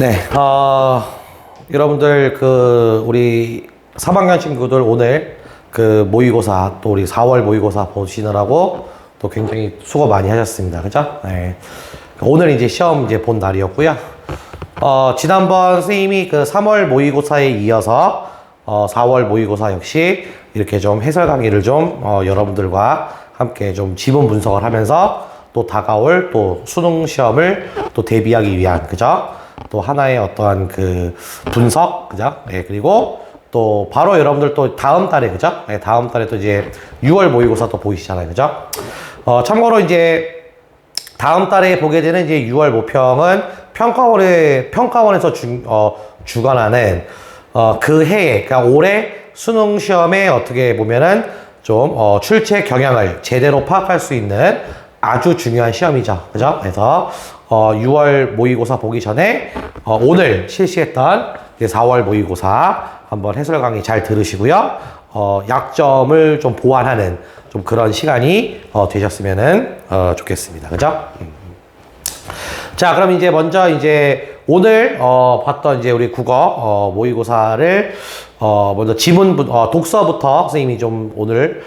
네, 여러분들 우리 3학년 친구들 오늘 모의고사 또 우리 4월 모의고사 보시느라고 또 굉장히 수고 많이 하셨습니다. 그죠? 네. 오늘 이제 시험 본 날이었고요. 지난번 선생님이 3월 모의고사에 이어서 4월 모의고사 역시 이렇게 좀 해설 강의를 좀 여러분들과 함께 좀 지문 분석을 하면서 또 다가올 또 수능 시험을 또 대비하기 위한, 그죠? 또 하나의 어떠한 분석, 그죠? 네, 그리고 또 바로 여러분들 또 다음 달에, 그죠? 네, 다음 달에 또 이제 6월 모의고사 또 보이시잖아요, 그죠? 참고로 이제 다음 달에 보게 되는 이제 6월 모평은 평가원에서 주관하는 그 해에, 그러니까 올해 수능 시험에 어떻게 보면은 좀 출제 경향을 제대로 파악할 수 있는 아주 중요한 시험이죠. 그죠? 그래서 6월 모의고사 보기 전에 오늘 실시했던 4월 모의고사 한번 해설 강의 잘 들으시고요. 약점을 좀 보완하는 좀 그런 시간이 되셨으면은 좋겠습니다. 그죠? 자, 그럼 이제 먼저 이제 오늘 봤던 이제 우리 국어 모의고사를 먼저 독서부터 선생님이 좀 오늘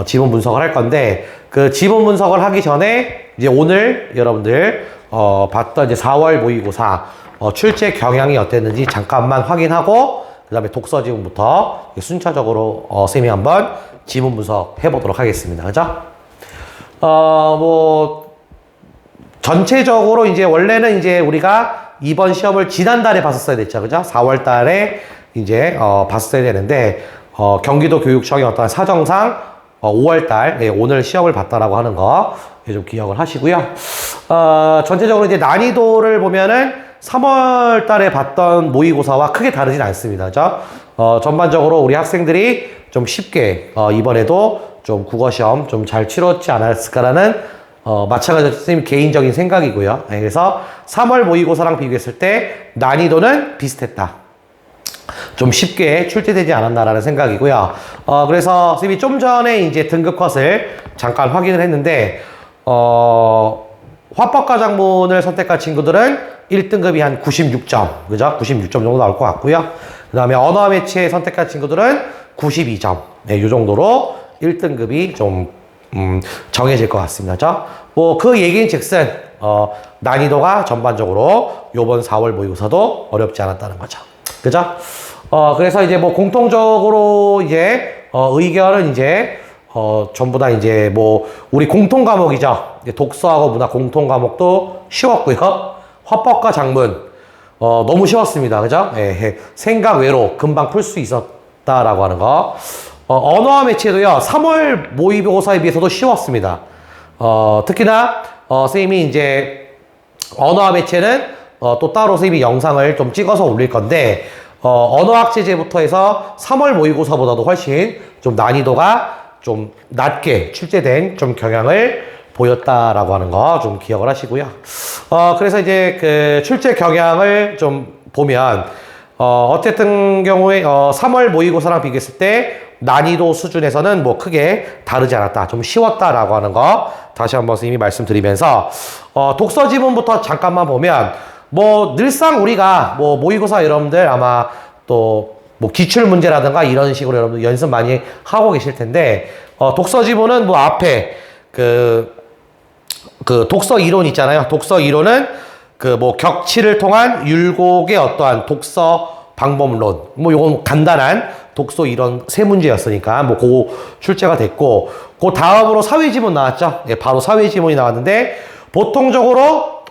지문 분석을 할 건데, 그 지문 분석을 하기 전에 이제 오늘 여러분들 봤던 이제 4월 모의고사 출제 경향이 어땠는지 잠깐만 확인하고, 그 다음에 독서 지문부터 순차적으로 선생님이 한번 지문 분석 해보도록 하겠습니다. 그죠? 전체적으로 이제 원래는 이제 우리가 이번 시험을 지난달에 봤었어야 됐죠. 그죠? 4월 달에 이제 봤어야 되는데, 경기도 교육청의 어떤 사정상 5월 달, 네, 오늘 시험을 봤다라고 하는 거 좀 기억을 하시고요. 전체적으로 이제 난이도를 보면은 3월 달에 봤던 모의고사와 크게 다르진 않습니다. 그죠? 전반적으로 우리 학생들이 좀 쉽게 이번에도 좀 국어 시험 좀 잘 치렀지 않았을까라는 마찬가지로 선생님 개인적인 생각이고요. 네, 그래서 3월 모의고사랑 비교했을 때 난이도는 비슷했다. 좀 쉽게 출제되지 않았나라는 생각이고요. 그래서 선생님이 좀 전에 이제 등급 컷을 잠깐 확인을 했는데, 화법과 작문을 선택한 친구들은 1등급이 한 96점, 그죠? 96점 정도 나올 것 같고요. 그 다음에 언어 매체 선택한 친구들은 92점. 네, 이 정도로 1등급이 좀, 정해질 것 같습니다. 그죠? 그 얘기인 즉슨, 난이도가 전반적으로 요번 4월 모의고사도 어렵지 않았다는 거죠. 그죠? 그래서 이제 공통적으로 이제, 의견은 이제, 전부 다 이제 우리 공통 과목이죠. 독서하고 문화 공통 과목도 쉬웠고요. 화법과 작문, 너무 쉬웠습니다. 그죠? 예, 생각 외로 금방 풀 수 있었다라고 하는 거. 언어와 매체도요, 3월 모의고사에 비해서도 쉬웠습니다. 특히나, 선생님이 이제, 언어와 매체는, 또 따로 선생님이 영상을 좀 찍어서 올릴 건데, 언어학제제부터 해서 3월 모의고사보다도 훨씬 좀 난이도가 좀 낮게 출제된 좀 경향을 보였다라고 하는 거 좀 기억을 하시고요. 그래서 이제 출제 경향을 좀 보면, 어쨌든 경우에, 3월 모의고사랑 비교했을 때 난이도 수준에서는 크게 다르지 않았다. 좀 쉬웠다라고 하는 거 다시 한번 선생님이 말씀드리면서, 독서 지문부터 잠깐만 보면, 늘상 우리가, 모의고사 여러분들 아마 또, 기출문제라든가 이런 식으로 여러분들 연습 많이 하고 계실 텐데, 독서 지문은 앞에, 독서 이론 있잖아요. 독서 이론은, 격치를 통한 율곡의 어떠한 독서 방법론. 요건 간단한 독서 이론 세 문제였으니까, 그거 출제가 됐고, 그 다음으로 사회지문 나왔죠. 예, 바로 사회지문이 나왔는데, 보통적으로,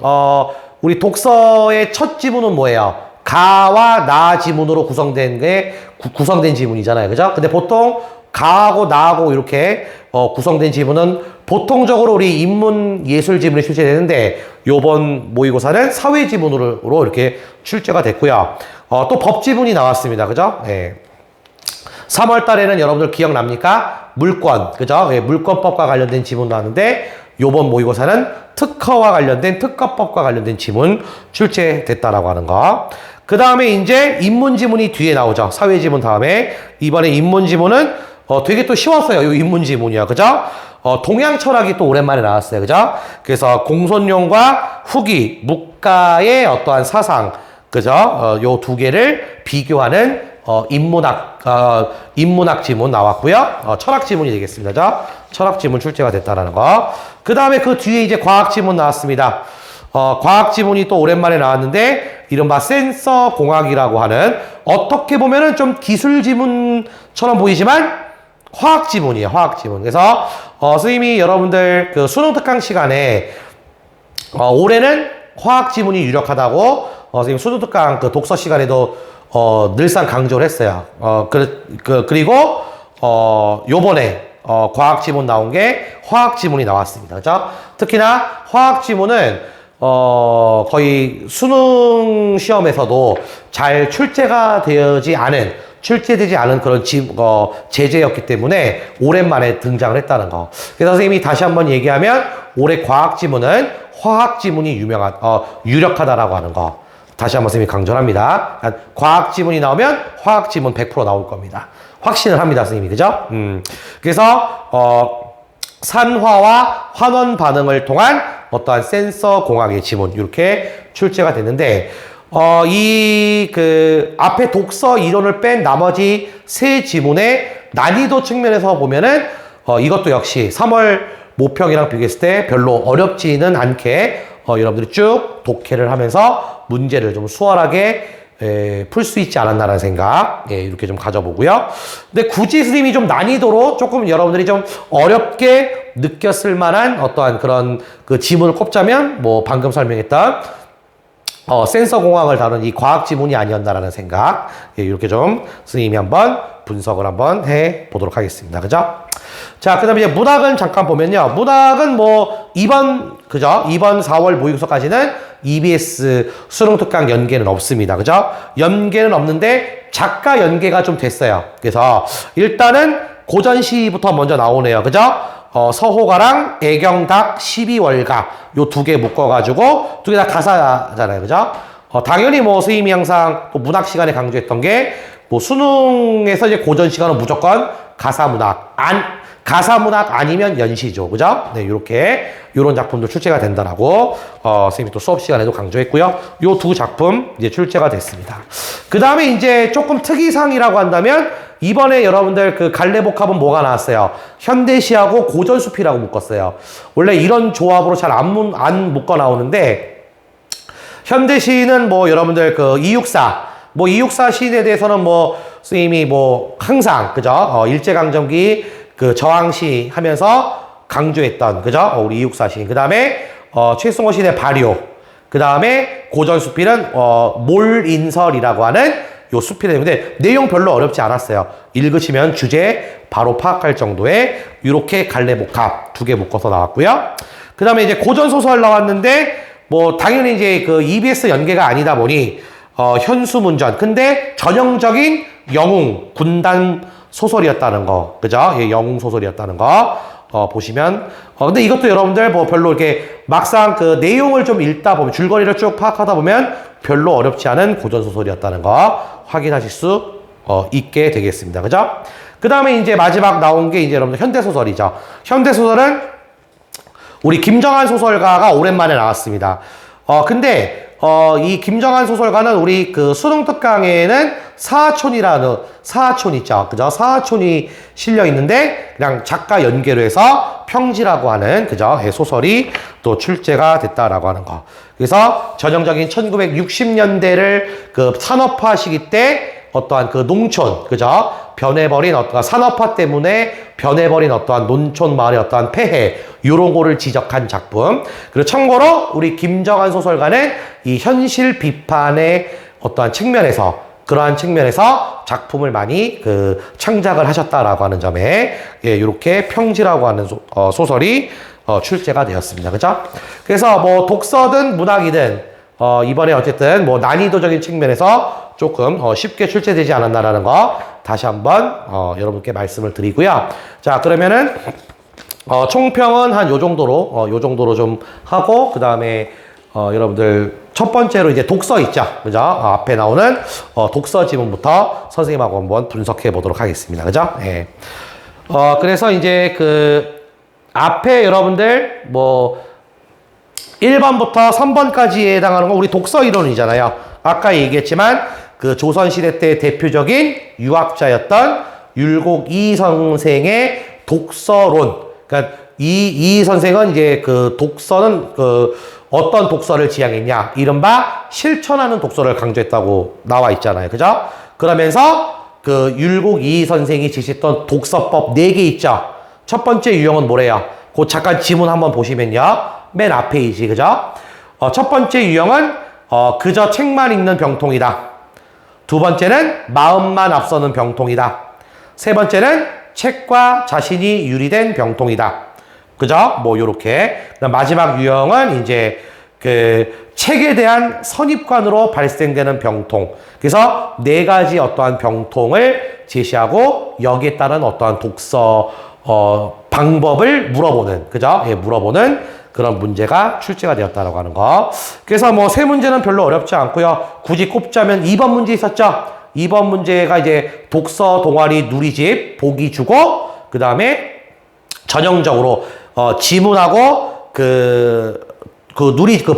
우리 독서의 첫 지문은 뭐예요? 가와 나 지문으로 구성된 지문이잖아요. 그죠? 근데 보통 가하고 나하고 이렇게 구성된 지문은 보통적으로 우리 인문 예술 지문이 출제되는데, 요번 모의고사는 사회 지문으로 이렇게 출제가 됐고요. 또 법 지문이 나왔습니다. 그죠? 예. 3월 달에는 여러분들 기억납니까? 물권. 그죠? 예, 물권법과 관련된 지문 나왔는데, 요번 모의고사는 특허와 관련된 특허법과 관련된 지문 출제됐다라고 하는 거. 그 다음에 이제 인문지문이 뒤에 나오죠. 사회지문 다음에. 이번에 인문지문은 되게 또 쉬웠어요. 이 인문지문이요. 그죠? 동양 철학이 또 오랜만에 나왔어요. 그죠? 그래서 공손용과 후기, 묵가의 어떠한 사상, 그죠? 요 두 개를 비교하는 인문학 지문 나왔고요. 철학 지문이 되겠습니다. 그죠? 철학 지문 출제가 됐다라는 거. 그 다음에 그 뒤에 이제 과학 지문 나왔습니다. 과학 지문이 또 오랜만에 나왔는데, 이른바 센서 공학이라고 하는, 어떻게 보면은 좀 기술 지문처럼 보이지만, 화학 지문이에요, 화학 지문. 그래서, 선생님이 여러분들 그 수능 특강 시간에, 올해는 화학 지문이 유력하다고, 선생님 수능 특강 그 독서 시간에도, 늘상 강조를 했어요. 그리고, 요번에, 과학 지문 나온 게 화학 지문이 나왔습니다. 그죠? 특히나 화학 지문은, 거의 수능 시험에서도 잘 출제되지 않은 그런 제재였기 때문에 오랜만에 등장을 했다는 거. 그래서 선생님이 다시 한번 얘기하면 올해 과학 지문은 화학 지문이 유력하다라고 하는 거. 다시 한번 선생님이 강조합니다. 과학 지문이 나오면 화학 지문 100% 나올 겁니다. 확신을 합니다, 선생님이. 그죠? 그래서, 산화와 환원 반응을 통한 어떠한 센서 공학의 지문, 이렇게 출제가 됐는데, 앞에 독서 이론을 뺀 나머지 세 지문의 난이도 측면에서 보면은, 이것도 역시 3월 모평이랑 비교했을 때 별로 어렵지는 않게, 여러분들이 쭉 독해를 하면서 문제를 좀 수월하게 풀 수 있지 않았나라는 생각, 이렇게 좀 가져보고요. 근데 굳이 선생님이 좀 난이도로 조금 여러분들이 좀 어렵게 느꼈을 만한 어떠한 그런 그 지문을 꼽자면, 뭐 방금 설명했던 센서 공학을 다룬 이 과학 지문이 아니었나라는 생각, 이렇게 좀 선생님이 한번 분석을 한번 해 보도록 하겠습니다. 그죠? 자, 그 다음에 이제 문학은 잠깐 보면요. 문학은 뭐 이번 4월 모의고사까지는 EBS 수능 특강 연계는 없습니다. 그죠? 연계는 없는데 작가 연계가 좀 됐어요. 그래서 일단은 고전시부터 먼저 나오네요. 그죠? 서호가랑 애경닭 12월가 요 두 개 묶어가지고 두 개 다 가사잖아요. 그죠? 당연히 뭐 선생님이 항상 또 문학 시간에 강조했던 게 뭐 수능에서 이제 고전 시간은 무조건 가사문학 아니면 연시죠. 그죠? 네, 요런 작품도 출제가 된다라고, 선생님이 또 수업 시간에도 강조했고요. 요 두 작품 이제 출제가 됐습니다. 그 다음에 이제 조금 특이사항이라고 한다면, 이번에 여러분들 그 갈래복합은 뭐가 나왔어요? 현대시하고 고전수필하고 묶었어요. 원래 이런 조합으로 잘 안 묶어 나오는데, 현대시는 뭐 여러분들 그 이육사 시인에 대해서는 뭐, 선생님이 뭐 항상, 그죠? 일제강점기 그 저항시 하면서 강조했던, 그죠? 우리 이육사 시인. 그 다음에, 최승호 시인의 발효. 그 다음에 고전수필은, 몰인설이라고 하는 요 수필인데, 내용 별로 어렵지 않았어요. 읽으시면 주제 바로 파악할 정도의, 요렇게 갈래복합 두 개 묶어서 나왔고요. 그 다음에 이제 고전소설 나왔는데, 뭐, 당연히 이제 그 EBS 연계가 아니다 보니, 현수문전. 근데 전형적인 영웅, 군단 소설이었다는 거. 그죠? 예, 영웅 소설이었다는 거. 보시면. 근데 이것도 여러분들 뭐 별로 이렇게 막상 그 내용을 좀 읽다 보면, 줄거리를 쭉 파악하다 보면 별로 어렵지 않은 고전소설이었다는 거 확인하실 수 있게 되겠습니다. 그죠? 그 다음에 이제 마지막 나온 게 이제 여러분들 현대소설이죠. 현대소설은 우리 김정한 소설가가 오랜만에 나왔습니다. 근데 이 김정한 소설가는 우리 그 수능 특강에는 사하촌 있죠. 그죠? 사하촌이 실려 있는데, 그냥 작가 연계로 해서 평지라고 하는, 그죠? 소설이 또 출제가 됐다라고 하는 거. 그래서 전형적인 1960년대를 그 산업화 시기 때 어떠한 그 농촌, 그죠? 변해버린 어떠한 산업화 때문에 변해버린 어떠한 농촌 마을의 어떠한 폐해, 요런 거를 지적한 작품. 그리고 참고로 우리 김정한 소설가는 이 현실 비판의 어떠한 측면에서, 그러한 측면에서 작품을 많이 그 창작을 하셨다라고 하는 점에, 요렇게 평지라고 하는 소설이 출제가 되었습니다. 그죠? 그래서 뭐 독서든 문학이든, 이번에 어쨌든 뭐 난이도적인 측면에서 조금 쉽게 출제되지 않았나라는 거 다시 한번 여러분께 말씀을 드리고요. 자, 그러면은 총평은 한 요 정도로 좀 하고, 그 다음에 여러분들 첫 번째로 이제 독서 있죠. 그죠? 앞에 나오는 독서 지문부터 선생님하고 한번 분석해 보도록 하겠습니다. 그죠? 예. 그래서 이제 그 앞에 여러분들 뭐 1번부터 3번까지에 해당하는 건 우리 독서 이론이잖아요. 아까 얘기했지만 그 조선시대 때 대표적인 유학자였던 율곡이 선생의 독서론. 그러니까 이 선생은 이제 그 독서는 그 어떤 독서를 지향했냐. 이른바 실천하는 독서를 강조했다고 나와 있잖아요. 그죠? 그러면서 그 율곡이 선생이 제시했던 독서법 4개 있죠. 첫 번째 유형은 뭐래요? 그 잠깐 지문 한번 보시면요. 맨 앞페이지, 그죠? 첫 번째 유형은 그저 책만 읽는 병통이다. 두 번째는 마음만 앞서는 병통이다. 세 번째는 책과 자신이 유리된 병통이다. 그죠? 뭐 요렇게. 마지막 유형은 이제 그 책에 대한 선입관으로 발생되는 병통. 그래서 4가지 어떠한 병통을 제시하고 여기에 따른 어떠한 독서 방법을 물어보는, 그죠? 예, 물어보는 그런 문제가 출제가 되었다라고 하는 거. 그래서 뭐 세 문제는 별로 어렵지 않고요. 굳이 꼽자면 2번 문제 있었죠? 2번 문제가 이제 독서 동아리 누리집 보기 주고 그 다음에 전형적으로 지문하고 그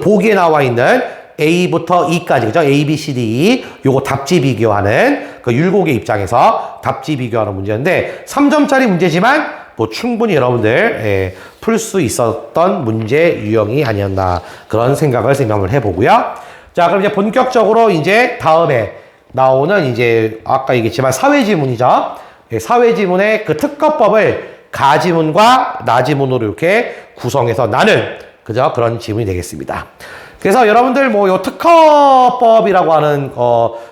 보기에 나와 있는 A부터 E까지, 그죠? A, B, C, D, E. 요거 답지 비교하는 그 율곡의 입장에서 답지 비교하는 문제인데 3점짜리 문제지만 뭐 충분히 여러분들 풀 수 있었던 문제 유형이 아니었나 그런 생각을 한번 해보고요. 자, 그럼 이제 본격적으로 이제 다음에 나오는 이제 아까 얘기했지만 사회지문이죠. 사회지문의 그 특허법을 가지문과 나지문으로 이렇게 구성해서 나는 그죠? 그런 지문이 되겠습니다. 그래서 여러분들 뭐 요 특허법이라고 하는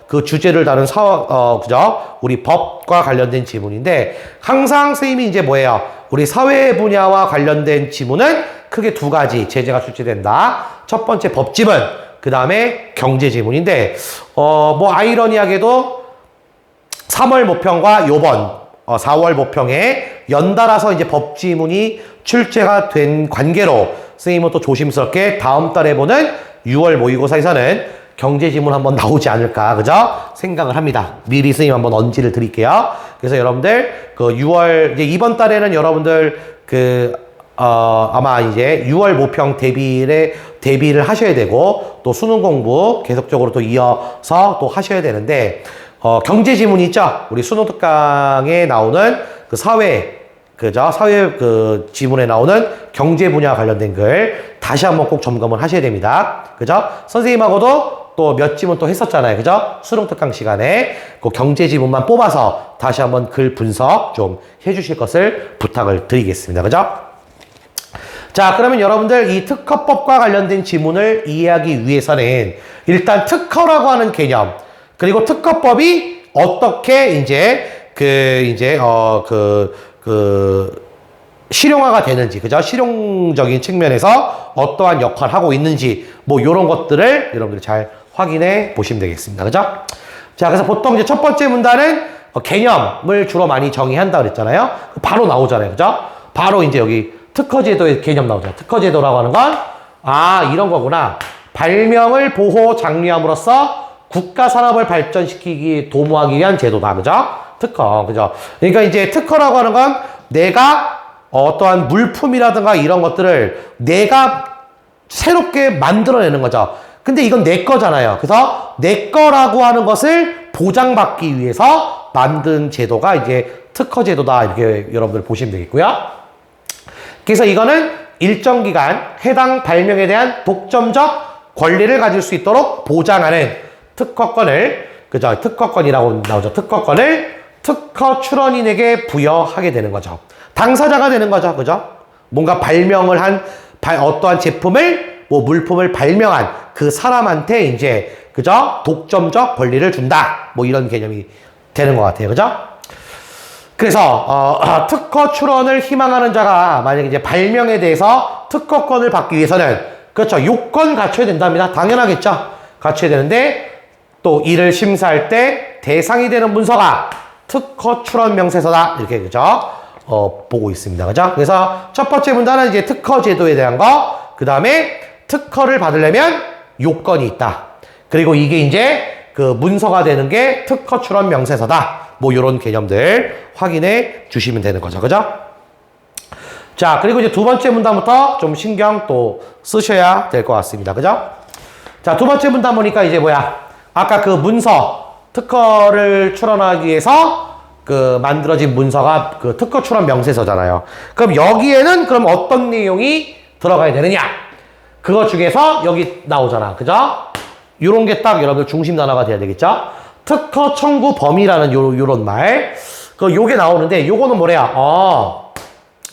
그 주제를 다룬 그죠? 우리 법과 관련된 지문인데 항상 선생님이 이제 뭐예요? 우리 사회 분야와 관련된 지문은 크게 2가지 제재가 출제된다. 첫 번째 법지문, 그 다음에 경제지문인데 뭐 아이러니하게도 3월 모평과 요번 4월 모평에 연달아서 이제 법지문이 출제가 된 관계로 선생님은 또 조심스럽게 다음 달에 보는 6월 모의고사에서는 경제지문 한번 나오지 않을까, 그죠? 생각을 합니다. 미리 선생님 한번 언지를 드릴게요. 그래서 여러분들, 그 6월, 이제 이번 달에는 여러분들, 아마 이제 6월 모평 대비를 하셔야 되고, 또 수능 공부 계속적으로 또 이어서 또 하셔야 되는데, 경제지문이 있죠? 우리 수능 특강에 나오는 그 그죠? 사회 그 지문에 나오는 경제 분야 관련된 글 다시 한번 꼭 점검을 하셔야 됩니다. 그죠? 선생님하고도 또 몇 지문 또 했었잖아요. 그죠? 수능 특강 시간에 그 경제 지문만 뽑아서 다시 한번 글 분석 좀 해주실 것을 부탁을 드리겠습니다. 그죠? 자, 그러면 여러분들 이 특허법과 관련된 지문을 이해하기 위해서는 일단 특허라고 하는 개념, 그리고 특허법이 어떻게 이제 실용화가 되는지, 그죠? 실용적인 측면에서 어떠한 역할을 하고 있는지, 뭐, 요런 것들을 여러분들이 잘 확인해 보시면 되겠습니다. 그죠? 자, 그래서 보통 이제 첫 번째 문단은 개념을 주로 많이 정의한다 그랬잖아요. 바로 나오잖아요. 그죠? 바로 이제 여기 특허제도의 개념 나오죠. 특허제도라고 하는 건, 이런 거구나. 발명을 보호 장려함으로써 국가 산업을 발전시키기, 도모하기 위한 제도다. 그죠? 특허. 그죠? 그러니까 이제 특허라고 하는 건 내가 어떠한 물품이라든가 이런 것들을 내가 새롭게 만들어내는 거죠. 근데 이건 내 거잖아요. 그래서 내 거라고 하는 것을 보장받기 위해서 만든 제도가 이제 특허제도다. 이렇게 여러분들 보시면 되겠고요. 그래서 이거는 일정 기간 해당 발명에 대한 독점적 권리를 가질 수 있도록 보장하는 특허권을, 그죠? 특허권이라고 나오죠. 특허권을 특허 출원인에게 부여하게 되는 거죠. 당사자가 되는 거죠. 그죠? 뭔가 발명을 한, 어떠한 제품을, 뭐 물품을 발명한 그 사람한테 이제, 그죠? 독점적 권리를 준다. 뭐 이런 개념이 되는 것 같아요. 그죠? 그래서, 특허 출원을 희망하는 자가 만약에 이제 발명에 대해서 특허권을 받기 위해서는, 그렇죠. 요건 갖춰야 된답니다. 당연하겠죠. 갖춰야 되는데, 또 이를 심사할 때 대상이 되는 문서가 특허 출원 명세서다. 이렇게, 그죠? 보고 있습니다. 그죠? 그래서 첫 번째 문단은 이제 특허 제도에 대한 거, 그 다음에 특허를 받으려면 요건이 있다. 그리고 이게 이제 그 문서가 되는 게 특허 출원 명세서다. 뭐 요런 개념들 확인해 주시면 되는 거죠. 그죠? 자, 그리고 이제 두 번째 문단부터 좀 신경 또 쓰셔야 될 것 같습니다. 그죠? 자, 두 번째 문단 보니까 이제 뭐야? 아까 그 문서, 특허를 출원하기 위해서 그 만들어진 문서가 그 특허 출원 명세서잖아요. 그럼 여기에는 그럼 어떤 내용이 들어가야 되느냐? 그거 중에서 여기 나오잖아. 그죠? 요런 게 딱 여러분들 중심 단어가 돼야 되겠죠? 특허 청구 범위라는 요런 말. 요게 나오는데 요거는 뭐래요?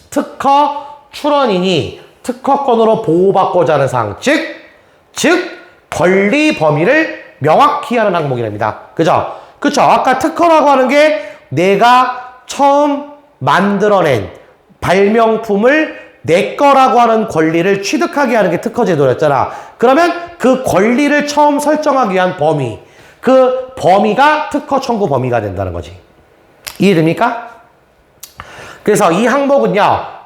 특허 출원인이 특허권으로 보호받고자 하는 사항. 즉 권리 범위를 명확히 하는 항목이랍니다. 그죠? 그쵸? 아까 특허라고 하는 게 내가 처음 만들어낸 발명품을 내 거라고 하는 권리를 취득하게 하는 게 특허 제도였잖아. 그러면 그 권리를 처음 설정하기 위한 범위, 그 범위가 특허 청구 범위가 된다는 거지. 이해됩니까? 그래서 이 항목은요,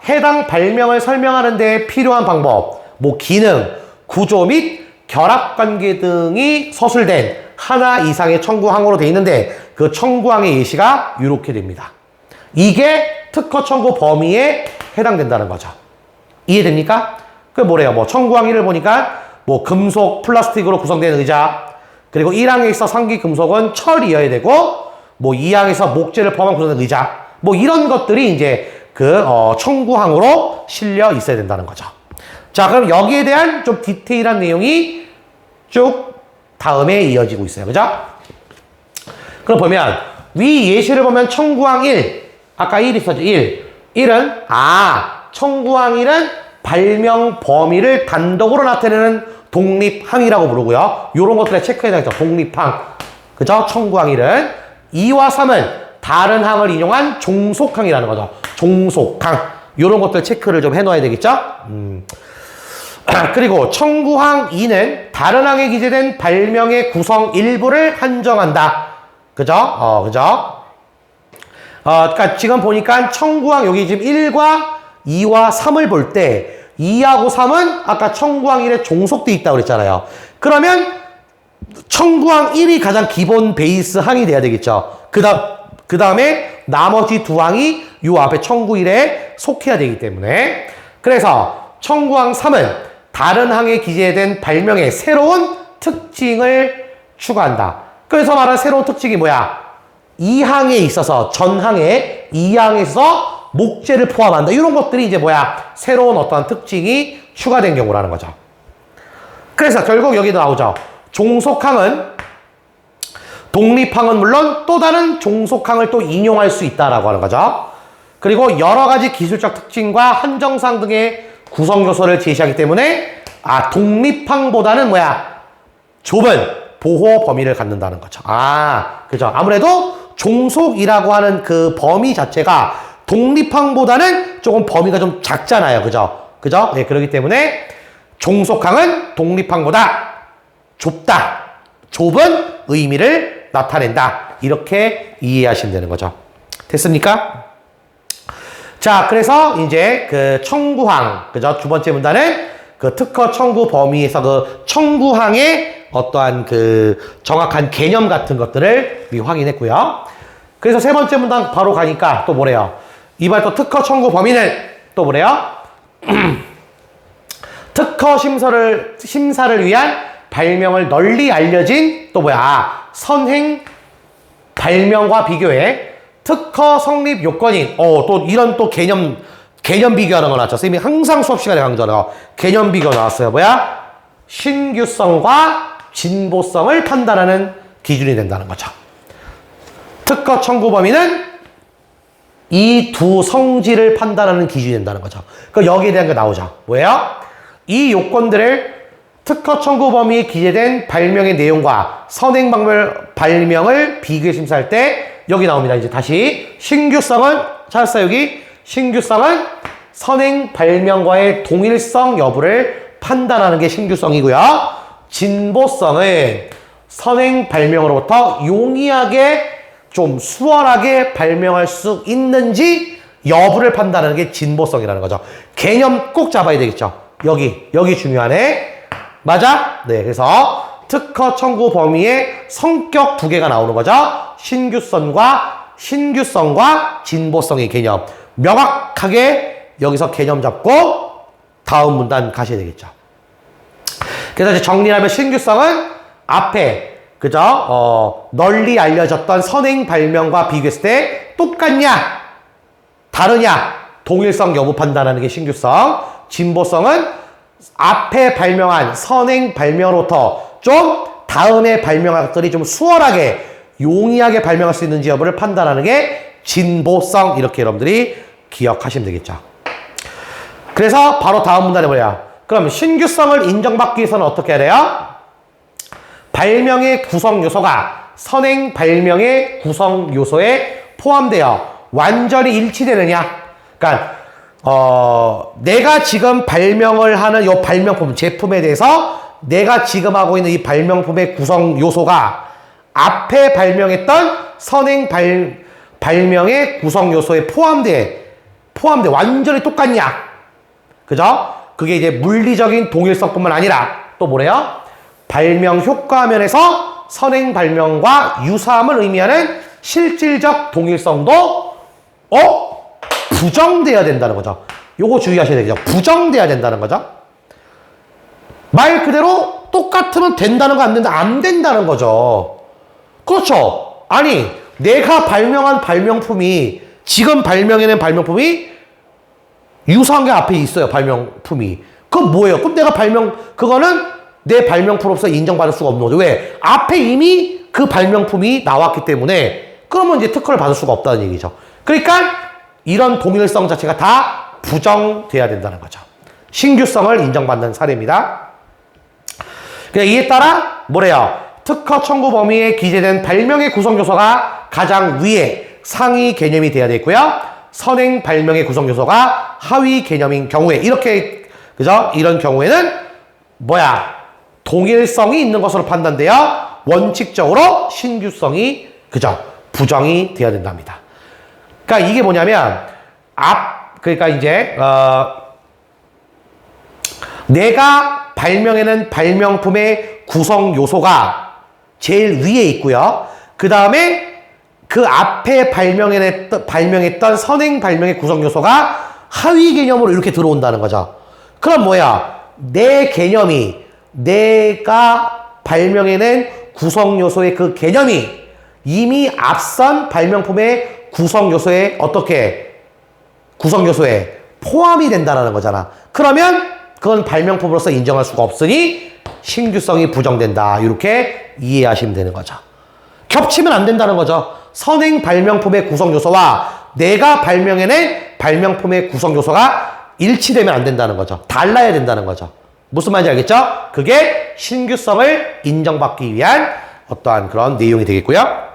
해당 발명을 설명하는 데 필요한 방법, 뭐 기능, 구조 및 결합관계 등이 서술된 하나 이상의 청구항으로 되어 있는데 그 청구항의 예시가 이렇게 됩니다. 이게 특허 청구 범위에 해당된다는 거죠. 이해됩니까? 그 뭐래요? 뭐 청구항 1을 보니까 뭐 금속, 플라스틱으로 구성된 의자, 그리고 1항에 있어 상기 금속은 철이어야 되고, 뭐 2항에서 목재를 포함한 구성된 의자, 뭐 이런 것들이 이제 그 청구항으로 실려 있어야 된다는 거죠. 자, 그럼 여기에 대한 좀 디테일한 내용이 쭉 다음에 이어지고 있어요. 그죠? 그럼 보면 위 예시를 보면 청구항 1, 아까 1 있었죠? 1은 청구항 1은 발명 범위를 단독으로 나타내는 독립항이라고 부르고요. 요런 것들에 체크해야 되겠죠. 독립항. 그죠? 청구항 1은 2와 3은 다른 항을 인용한 종속항이라는 거죠. 종속항. 요런 것들 체크를 좀 해놓아야 되겠죠? 그리고 청구항 2는 다른 항에 기재된 발명의 구성 일부를 한정한다. 그죠? 그죠? 그러니까 지금 보니까 청구항 여기 지금 1과 2와 3을 볼 때 2하고 3은 아까 청구항 1에 종속돼 있다고 그랬잖아요. 그러면 청구항 1이 가장 기본 베이스 항이 돼야 되겠죠. 그 다음에 나머지 두 항이 요 앞에 청구 1에 속해야 되기 때문에, 그래서 청구항 3은 다른 항에 기재된 발명의 새로운 특징을 추가한다. 그래서 말하는 새로운 특징이 뭐야? 이 항에 있어서 전항에 이 항에서 목재를 포함한다. 이런 것들이 이제 뭐야? 새로운 어떤 특징이 추가된 경우라는 거죠. 그래서 결국 여기도 나오죠. 종속항은, 독립항은 물론 또 다른 종속항을 또 인용할 수 있다라고 하는 거죠. 그리고 여러 가지 기술적 특징과 한정사항 등의 구성 요소를 제시하기 때문에 독립항보다는 뭐야? 좁은 보호 범위를 갖는다는 거죠. 그죠. 아무래도 종속이라고 하는 그 범위 자체가 독립항보다는 조금 범위가 좀 작잖아요. 그죠? 그죠? 네, 그렇기 때문에 종속항은 독립항보다 좁다. 좁은 의미를 나타낸다. 이렇게 이해하시면 되는 거죠. 됐습니까? 자, 그래서 이제 그 청구항, 그죠? 두 번째 문단은 그 특허 청구 범위에서 그 청구항의 어떠한 그 정확한 개념 같은 것들을 확인했고요. 그래서 세 번째 문단 바로 가니까 또 뭐래요? 이번 또 특허 청구 범위는 또 뭐래요? 특허 심사를 위한 발명을 널리 알려진 또 뭐야? 선행 발명과 비교해 특허 성립 요건인, 또 이런 또 개념 비교하는 거 나왔죠. 선생님이 항상 수업 시간에 강조하는 개념 비교 나왔어요. 뭐야? 신규성과 진보성을 판단하는 기준이 된다는 거죠. 특허 청구 범위는 이 두 성질을 판단하는 기준이 된다는 거죠. 그 여기에 대한 게 나오죠. 뭐예요? 이 요건들을 특허 청구 범위에 기재된 발명의 내용과 선행 발명을 비교해 심사할 때 여기 나옵니다. 이제 다시 신규성은 찾았어요. 여기 신규성은 선행 발명과의 동일성 여부를 판단하는 게 신규성이고요. 진보성은 선행 발명으로부터 용이하게 좀 수월하게 발명할 수 있는지 여부를 판단하는 게 진보성이라는 거죠. 개념 꼭 잡아야 되겠죠. 여기 중요하네. 맞아? 네, 그래서 특허 청구 범위의 성격 두 개가 나오는 거죠. 신규성과 진보성의 개념. 명확하게 여기서 개념 잡고 다음 문단 가셔야 되겠죠. 그래서 이제 정리하면 신규성은 앞에 그죠? 널리 알려졌던 선행 발명과 비교했을 때 똑같냐? 다르냐? 동일성 여부 판단하는 게 신규성. 진보성은 앞에 발명한 선행 발명으로부터 좀 다음에 발명한 것들이 좀 수월하게 용이하게 발명할 수 있는지 여부를 판단하는 게 진보성. 이렇게 여러분들이 기억하시면 되겠죠. 그래서 바로 다음 문단에 뭐야? 그럼 신규성을 인정받기 위해서는 어떻게 해야 돼요? 발명의 구성 요소가 선행 발명의 구성 요소에 포함되어 완전히 일치되느냐? 그러니까 내가 지금 발명을 하는 이 발명품 제품에 대해서 내가 지금 하고 있는 이 발명품의 구성 요소가 앞에 발명했던 선행 발명의 구성 요소에 포함돼 완전히 똑같냐? 그죠? 그게 이제 물리적인 동일성뿐만 아니라 또 뭐래요? 발명 효과 면에서 선행 발명과 유사함을 의미하는 실질적 동일성도 부정돼야 된다는 거죠. 요거 주의하셔야 되죠. 부정돼야 된다는 거죠. 말 그대로 똑같으면 된다는 거 안 된다? 안 된다는 거죠. 그렇죠. 아니 내가 발명한 발명품이 지금 발명해낸 발명품이 유사한 게 앞에 있어요. 발명품이. 그건 뭐예요? 그럼 내가 그거는 내 발명품으로서 인정받을 수가 없는 거죠. 왜? 앞에 이미 그 발명품이 나왔기 때문에 그러면 이제 특허를 받을 수가 없다는 얘기죠. 그러니까 이런 동일성 자체가 다 부정돼야 된다는 거죠. 신규성을 인정받는 사례입니다. 이에 따라 뭐래요? 특허 청구 범위에 기재된 발명의 구성 요소가 가장 위에 상위 개념이 돼야 되고요. 선행 발명의 구성 요소가 하위 개념인 경우에 이렇게 그죠? 이런 경우에는 뭐야? 동일성이 있는 것으로 판단되어 원칙적으로 신규성이 그죠? 부정이 되어야 된답니다. 그러니까 이게 뭐냐면 그러니까 이제 내가 발명해낸 발명품의 구성 요소가 제일 위에 있고요. 그 다음에 그 앞에 발명했던 선행 발명의 구성 요소가 하위 개념으로 이렇게 들어온다는 거죠. 그럼 뭐야? 내 개념이 내가 발명해낸 구성 요소의 그 개념이 이미 앞선 발명품의 구성 요소에 구성 요소에 포함이 된다는 거잖아. 그러면 그건 발명품으로서 인정할 수가 없으니 신규성이 부정된다. 이렇게 이해하시면 되는 거죠. 겹치면 안 된다는 거죠. 선행 발명품의 구성 요소와 내가 발명해낸 발명품의 구성 요소가 일치되면 안 된다는 거죠. 달라야 된다는 거죠. 무슨 말인지 알겠죠? 그게 신규성을 인정받기 위한 어떠한 그런 내용이 되겠고요.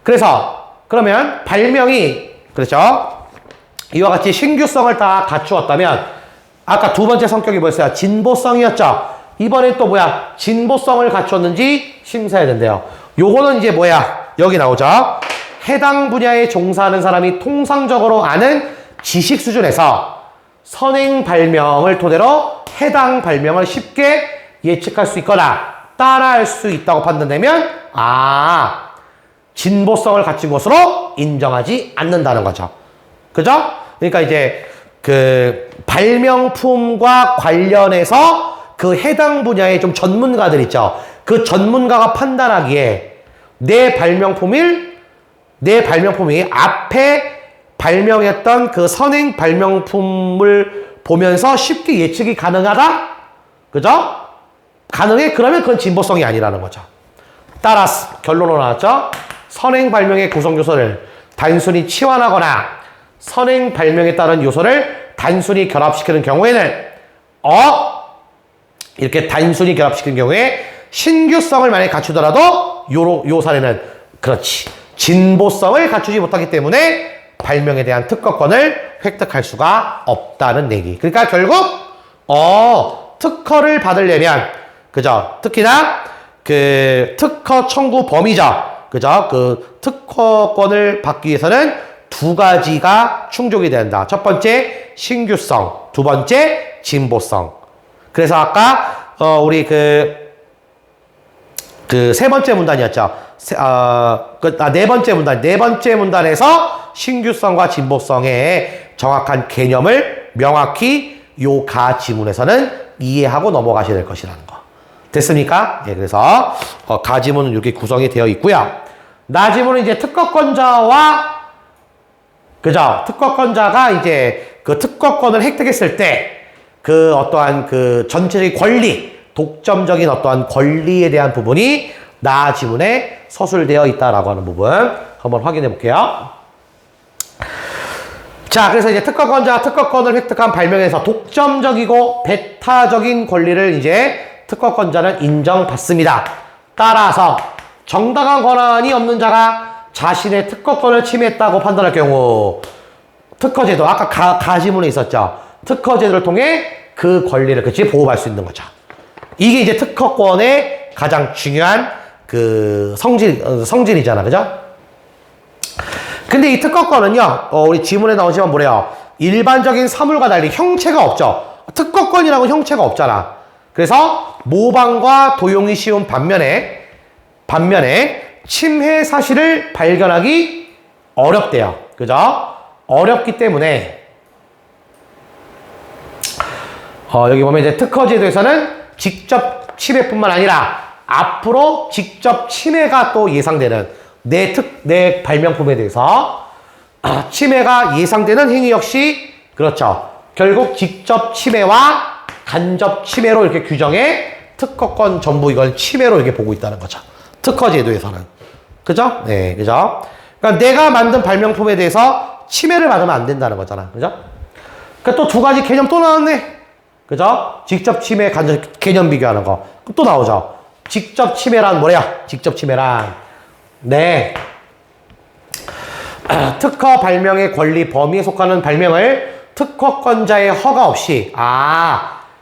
그래서 그러면 발명이 그렇죠? 이와 같이 신규성을 다 갖추었다면 아까 두 번째 성격이 뭐였어요? 진보성이었죠? 이번엔 또 뭐야? 진보성을 갖췄는지 심사해야 된대요. 요거는 이제 뭐야? 여기 나오죠? 해당 분야에 종사하는 사람이 통상적으로 아는 지식 수준에서 선행 발명을 토대로 해당 발명을 쉽게 예측할 수 있거나 따라할 수 있다고 판단되면 진보성을 갖춘 것으로 인정하지 않는다는 거죠. 그죠? 그러니까 이제 그 발명품과 관련해서 그 해당 분야의 좀 전문가들 있죠. 그 전문가가 판단하기에 내 발명품이 앞에 발명했던 그 선행 발명품을 보면서 쉽게 예측이 가능하다? 그죠? 가능해? 그러면 그건 진보성이 아니라는 거죠. 따라서 결론으로 나왔죠? 선행 발명의 구성 요소를 단순히 치환하거나 선행 발명에 따른 요소를 단순히 결합시키는 경우에는 이렇게 단순히 결합시키는 경우에 신규성을 만약에 갖추더라도 요 사례는 그렇지. 진보성을 갖추지 못하기 때문에 발명에 대한 특허권을 획득할 수가 없다는 얘기. 그러니까 결국 특허를 받으려면 그죠? 특히나 그 특허 청구 범위죠. 그죠? 그 특허권을 받기 위해서는 두 가지가 충족이 된다. 첫 번째 신규성, 두 번째 진보성. 그래서 아까 우리 그 세 번째 문단이었죠. 네 번째 문단에서 신규성과 진보성의 정확한 개념을 명확히 요 가 지문에서는 이해하고 넘어가셔야 될 것이라는 거. 됐습니까? 예, 그래서 가지문은 이렇게 구성이 되어 있고요. 나지문은 이제 특허권자와 그죠? 특허권자가 이제 그 특허권을 획득했을 때 그 어떠한 그 전체적인 권리, 독점적인 어떠한 권리에 대한 부분이 나지문에 서술되어 있다라고 하는 부분 한번 확인해 볼게요. 자, 그래서 이제 특허권자가 특허권을 획득한 발명에서 독점적이고 배타적인 권리를 이제 특허권자는 인정받습니다. 따라서 정당한 권한이 없는 자가 자신의 특허권을 침해했다고 판단할 경우 특허제도, 아까 가지문에 있었죠. 특허제도를 통해 그 권리를 그치 보호할 수 있는 거죠. 이게 이제 특허권의 가장 중요한 그 성질이잖아, 그죠? 근데 이 특허권은요, 우리 지문에 나오지만 뭐래요? 일반적인 사물과 달리 형체가 없죠. 특허권이라고 형체가 없잖아. 그래서 모방과 도용이 쉬운 반면에 침해 사실을 발견하기 어렵대요. 그죠? 어렵기 때문에 여기 보면 이제 특허제도에서는 직접 침해뿐만 아니라 앞으로 직접 침해가 또 예상되는 내 발명품에 대해서 침해가 예상되는 행위 역시 그렇죠. 결국 직접 침해와 간접 침해로 이렇게 규정해 특허권 전부 이걸 침해로 이렇게 보고 있다는 거죠. 특허제도에서는. 그죠? 네, 그죠? 그러니까 내가 만든 발명품에 대해서 침해를 받으면 안 된다는 거잖아. 그죠? 그러니까 또 두 가지 개념 또 나왔네. 그죠? 직접 침해, 간접 개념 비교하는 거. 또 나오죠. 직접 침해란 뭐야? 직접 침해란. 네. 특허 발명의 권리 범위에 속하는 발명을 특허권자의 허가 없이,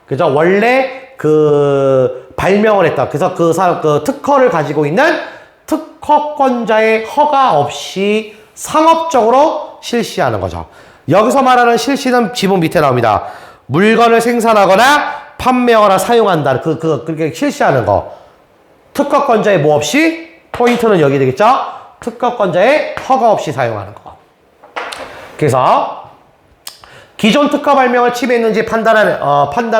그죠? 원래 그 발명을 했다. 그래서 그 특허를 가지고 있는 특허권자의 허가 없이 상업적으로 실시하는 거죠. 여기서 말하는 실시는 지문 밑에 나옵니다. 물건을 생산하거나 판매하거나 사용한다. 그렇게 실시하는 거. 특허권자의 뭐 없이? 포인트는 여기 되겠죠? 특허권자의 허가 없이 사용하는 거. 그래서 기존 특허 발명을 침해했는지 판단을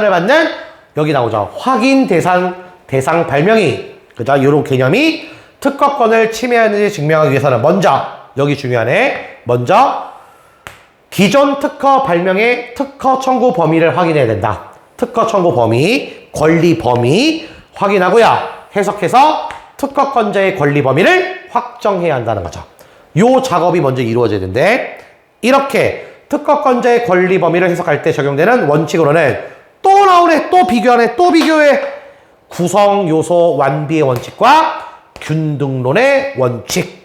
받는 여기 나오죠. 확인 대상 발명이. 그죠? 이런 개념이 특허권을 침해했는지 증명하기 위해서는 먼저 여기 중요하네. 먼저 기존 특허 발명의 특허 청구 범위를 확인해야 된다. 특허 청구 범위, 권리 범위 확인하고요. 해석해서 특허권자의 권리 범위를 확정해야 한다는 거죠. 요 작업이 먼저 이루어져야 되는데 이렇게 특허권자의 권리 범위를 해석할 때 적용되는 원칙으로는 또 나오네. 또 비교하네. 또 비교해. 구성 요소 완비의 원칙과 균등론의 원칙.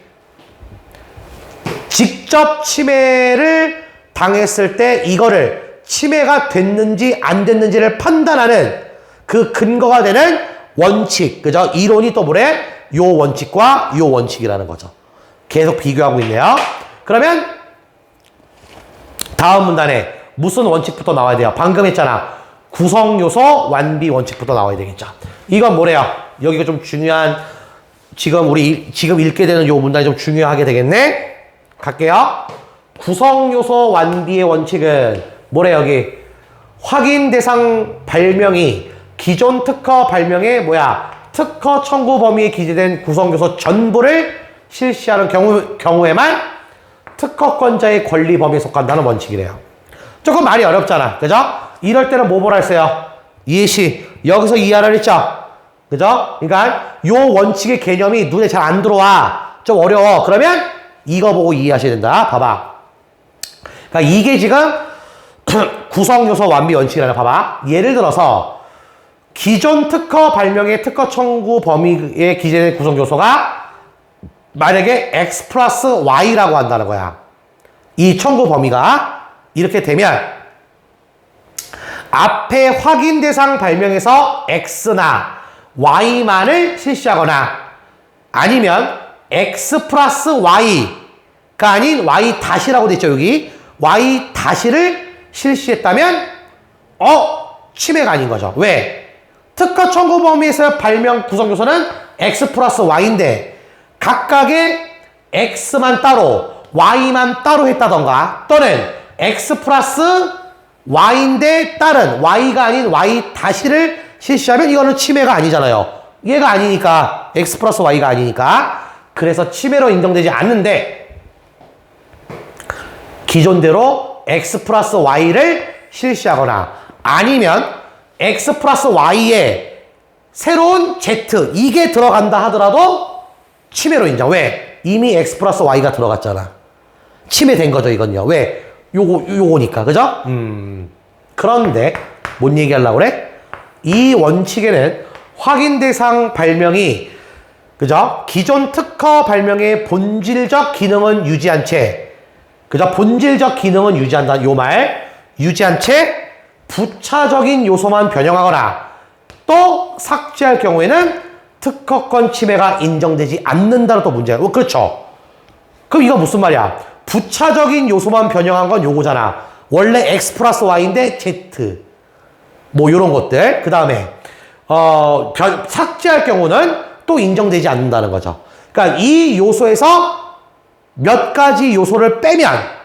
직접 침해를 당했을 때 이거를 침해가 됐는지 안 됐는지를 판단하는 그 근거가 되는 원칙. 그죠? 이론이 또 뭐래? 요 원칙과 요 원칙이라는 거죠. 계속 비교하고 있네요. 그러면 다음 문단에 무슨 원칙부터 나와야 돼요? 방금 했잖아. 구성요소 완비 원칙부터 나와야 되겠죠. 이건 뭐래요? 여기가 좀 중요한 지금 읽게 되는 요 문단이 좀 중요하게 되겠네. 갈게요. 구성요소 완비의 원칙은 뭐래 여기? 확인 대상 발명이 기존 특허 발명의 특허 청구 범위에 기재된 구성요소 전부를 실시하는 경우에만 특허권자의 권리 범위에 속한다는 원칙이래요. 조금 말이 어렵잖아. 그죠? 이럴 때는 뭐 보라 했어요? 예시. 여기서 이해하라 했죠? 그죠? 그러니까 요 원칙의 개념이 눈에 잘 안 들어와. 좀 어려워. 그러면 이거 보고 이해하셔야 된다. 봐봐. 그러니까 이게 지금 구성요소 완비 원칙이라는 봐봐. 예를 들어서 기존 특허 발명의 특허 청구 범위에 기재된 구성요소가 만약에 X 플러스 Y라고 한다는 거야. 이 청구 범위가 이렇게 되면 앞에 확인 대상 발명에서 X나 Y만을 실시하거나 아니면 X 플러스 Y가 아닌 Y 다시라고 돼 있죠, 여기. Y 다시를 실시했다면 침해가 아닌 거죠. 왜? 특허 청구 범위에서 발명 구성 요소는 X 플러스 Y인데 각각의 X만 따로 Y만 따로 했다던가 또는 X 플러스 Y인데 다른 Y가 아닌 Y 다시를 실시하면 이거는 침해가 아니잖아요. 얘가 아니니까 x 플러스 y가 아니니까 그래서 침해로 인정되지 않는데 기존대로 x 플러스 y를 실시하거나 아니면 x 플러스 y에 새로운 z 이게 들어간다 하더라도 침해로 인정. 왜? 이미 x 플러스 y가 들어갔잖아. 침해된 거죠 이건요. 왜? 요거니까 그죠? 그런데 뭔 얘기하려고 그래? 이 원칙에는 확인 대상 발명이 그죠? 기존 특허 발명의 본질적 기능은 유지한 채 그죠? 본질적 기능은 유지한다. 요 말 유지한 채 부차적인 요소만 변형하거나 또 삭제할 경우에는 특허권 침해가 인정되지 않는다는 또 문제야. 그렇죠? 그럼 이거 무슨 말이야? 부차적인 요소만 변형한 건 요거잖아. 원래 x 플러스 y인데 z 뭐 요런 것들. 그 다음에 삭제할 경우는 또 인정되지 않는다는 거죠. 그러니까 이 요소에서 몇 가지 요소를 빼면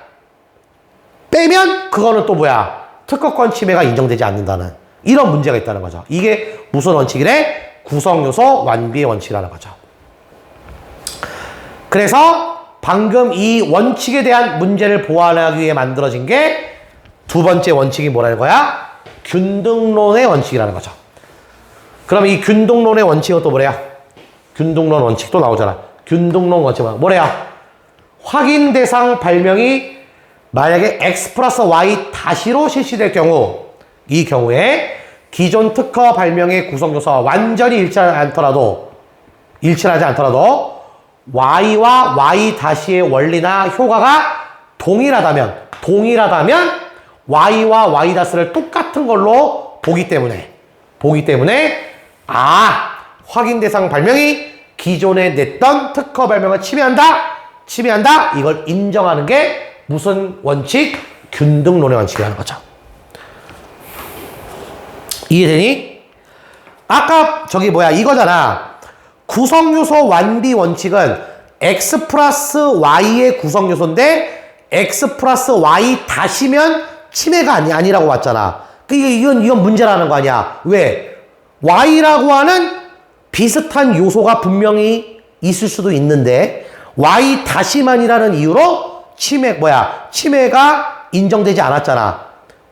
그거는 또 뭐야? 특허권 침해가 인정되지 않는다는 이런 문제가 있다는 거죠. 이게 무슨 원칙이래? 구성요소 완비의 원칙이라는 거죠. 그래서 방금 이 원칙에 대한 문제를 보완하기 위해 만들어진 게 두 번째 원칙이 뭐라는 거야? 균등론의 원칙이라는 거죠. 그럼 이 균등론의 원칙은 또 뭐래요? 균등론 원칙도 나오잖아. 균등론 원칙은 뭐래요? 확인 대상 발명이 만약에 x 플러스 y 다시로 실시될 경우 이 경우에 기존 특허 발명의 구성요소와 완전히 일치하지 않더라도 y와 y 다시의 원리나 효과가 동일하다면 y와 y 다스를 똑같은 걸로 보기 때문에 확인 대상 발명이 기존에 냈던 특허 발명을 침해한다 이걸 인정하는 게 무슨 원칙? 균등론의 원칙이라는 거죠. 이해되니? 아까 저기 이거잖아. 구성요소 완비 원칙은 x 플러스 y의 구성요소인데 x 플러스 y 다시면 침해가 아니라고 봤잖아. 이건 문제라는 거 아니야. 왜? y라고 하는 비슷한 요소가 분명히 있을 수도 있는데 y 다시만이라는 이유로 침해가 인정되지 않았잖아.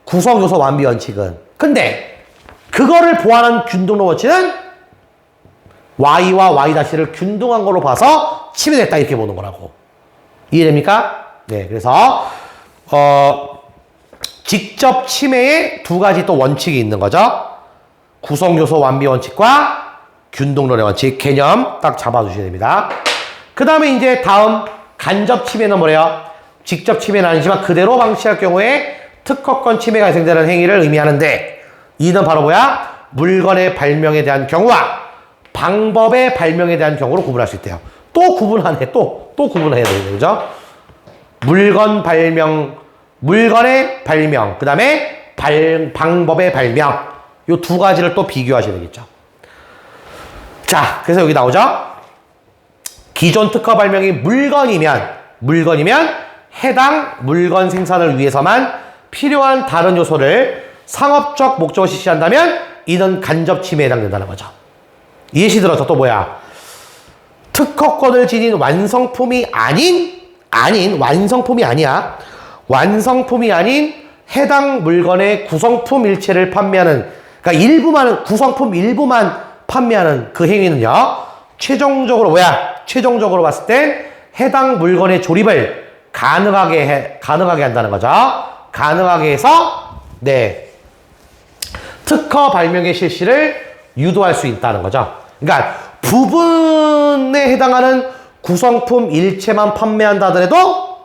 구성요소 완비 원칙은. 근데 그거를 보완한 균등론 원칙은 y와 y 다시를 균등한 걸로 봐서 침해됐다 이렇게 보는 거라고. 이해됩니까? 네, 그래서 직접 침해에 두 가지 또 원칙이 있는 거죠. 구성요소 완비 원칙과 균등론의 원칙 개념 딱 잡아주셔야 됩니다. 그 다음에 이제 다음 간접 침해는 뭐래요? 직접 침해는 아니지만 그대로 방치할 경우에 특허권 침해가 발생되는 행위를 의미하는데 이는 바로 뭐야? 물건의 발명에 대한 경우와 방법의 발명에 대한 경우로 구분할 수 있대요. 또 구분하네. 또 구분해야 되는 거죠. 물건의 발명, 그 다음에 방법의 발명. 요 두 가지를 또 비교하셔야 되겠죠. 자, 그래서 여기 나오죠. 기존 특허 발명이 물건이면 해당 물건 생산을 위해서만 필요한 다른 요소를 상업적 목적으로 실시한다면 이는 간접 침해에 해당된다는 거죠. 예시 들어서 또 뭐야? 특허권을 지닌 완성품이 완성품이 아닌 해당 물건의 구성품 일체를 판매하는, 그러니까 구성품 일부만 판매하는 그 행위는요, 최종적으로 봤을 땐 해당 물건의 조립을 가능하게 한다는 거죠. 가능하게 해서, 특허 발명의 실시를 유도할 수 있다는 거죠. 그러니까 부분에 해당하는 구성품 일체만 판매한다 하더라도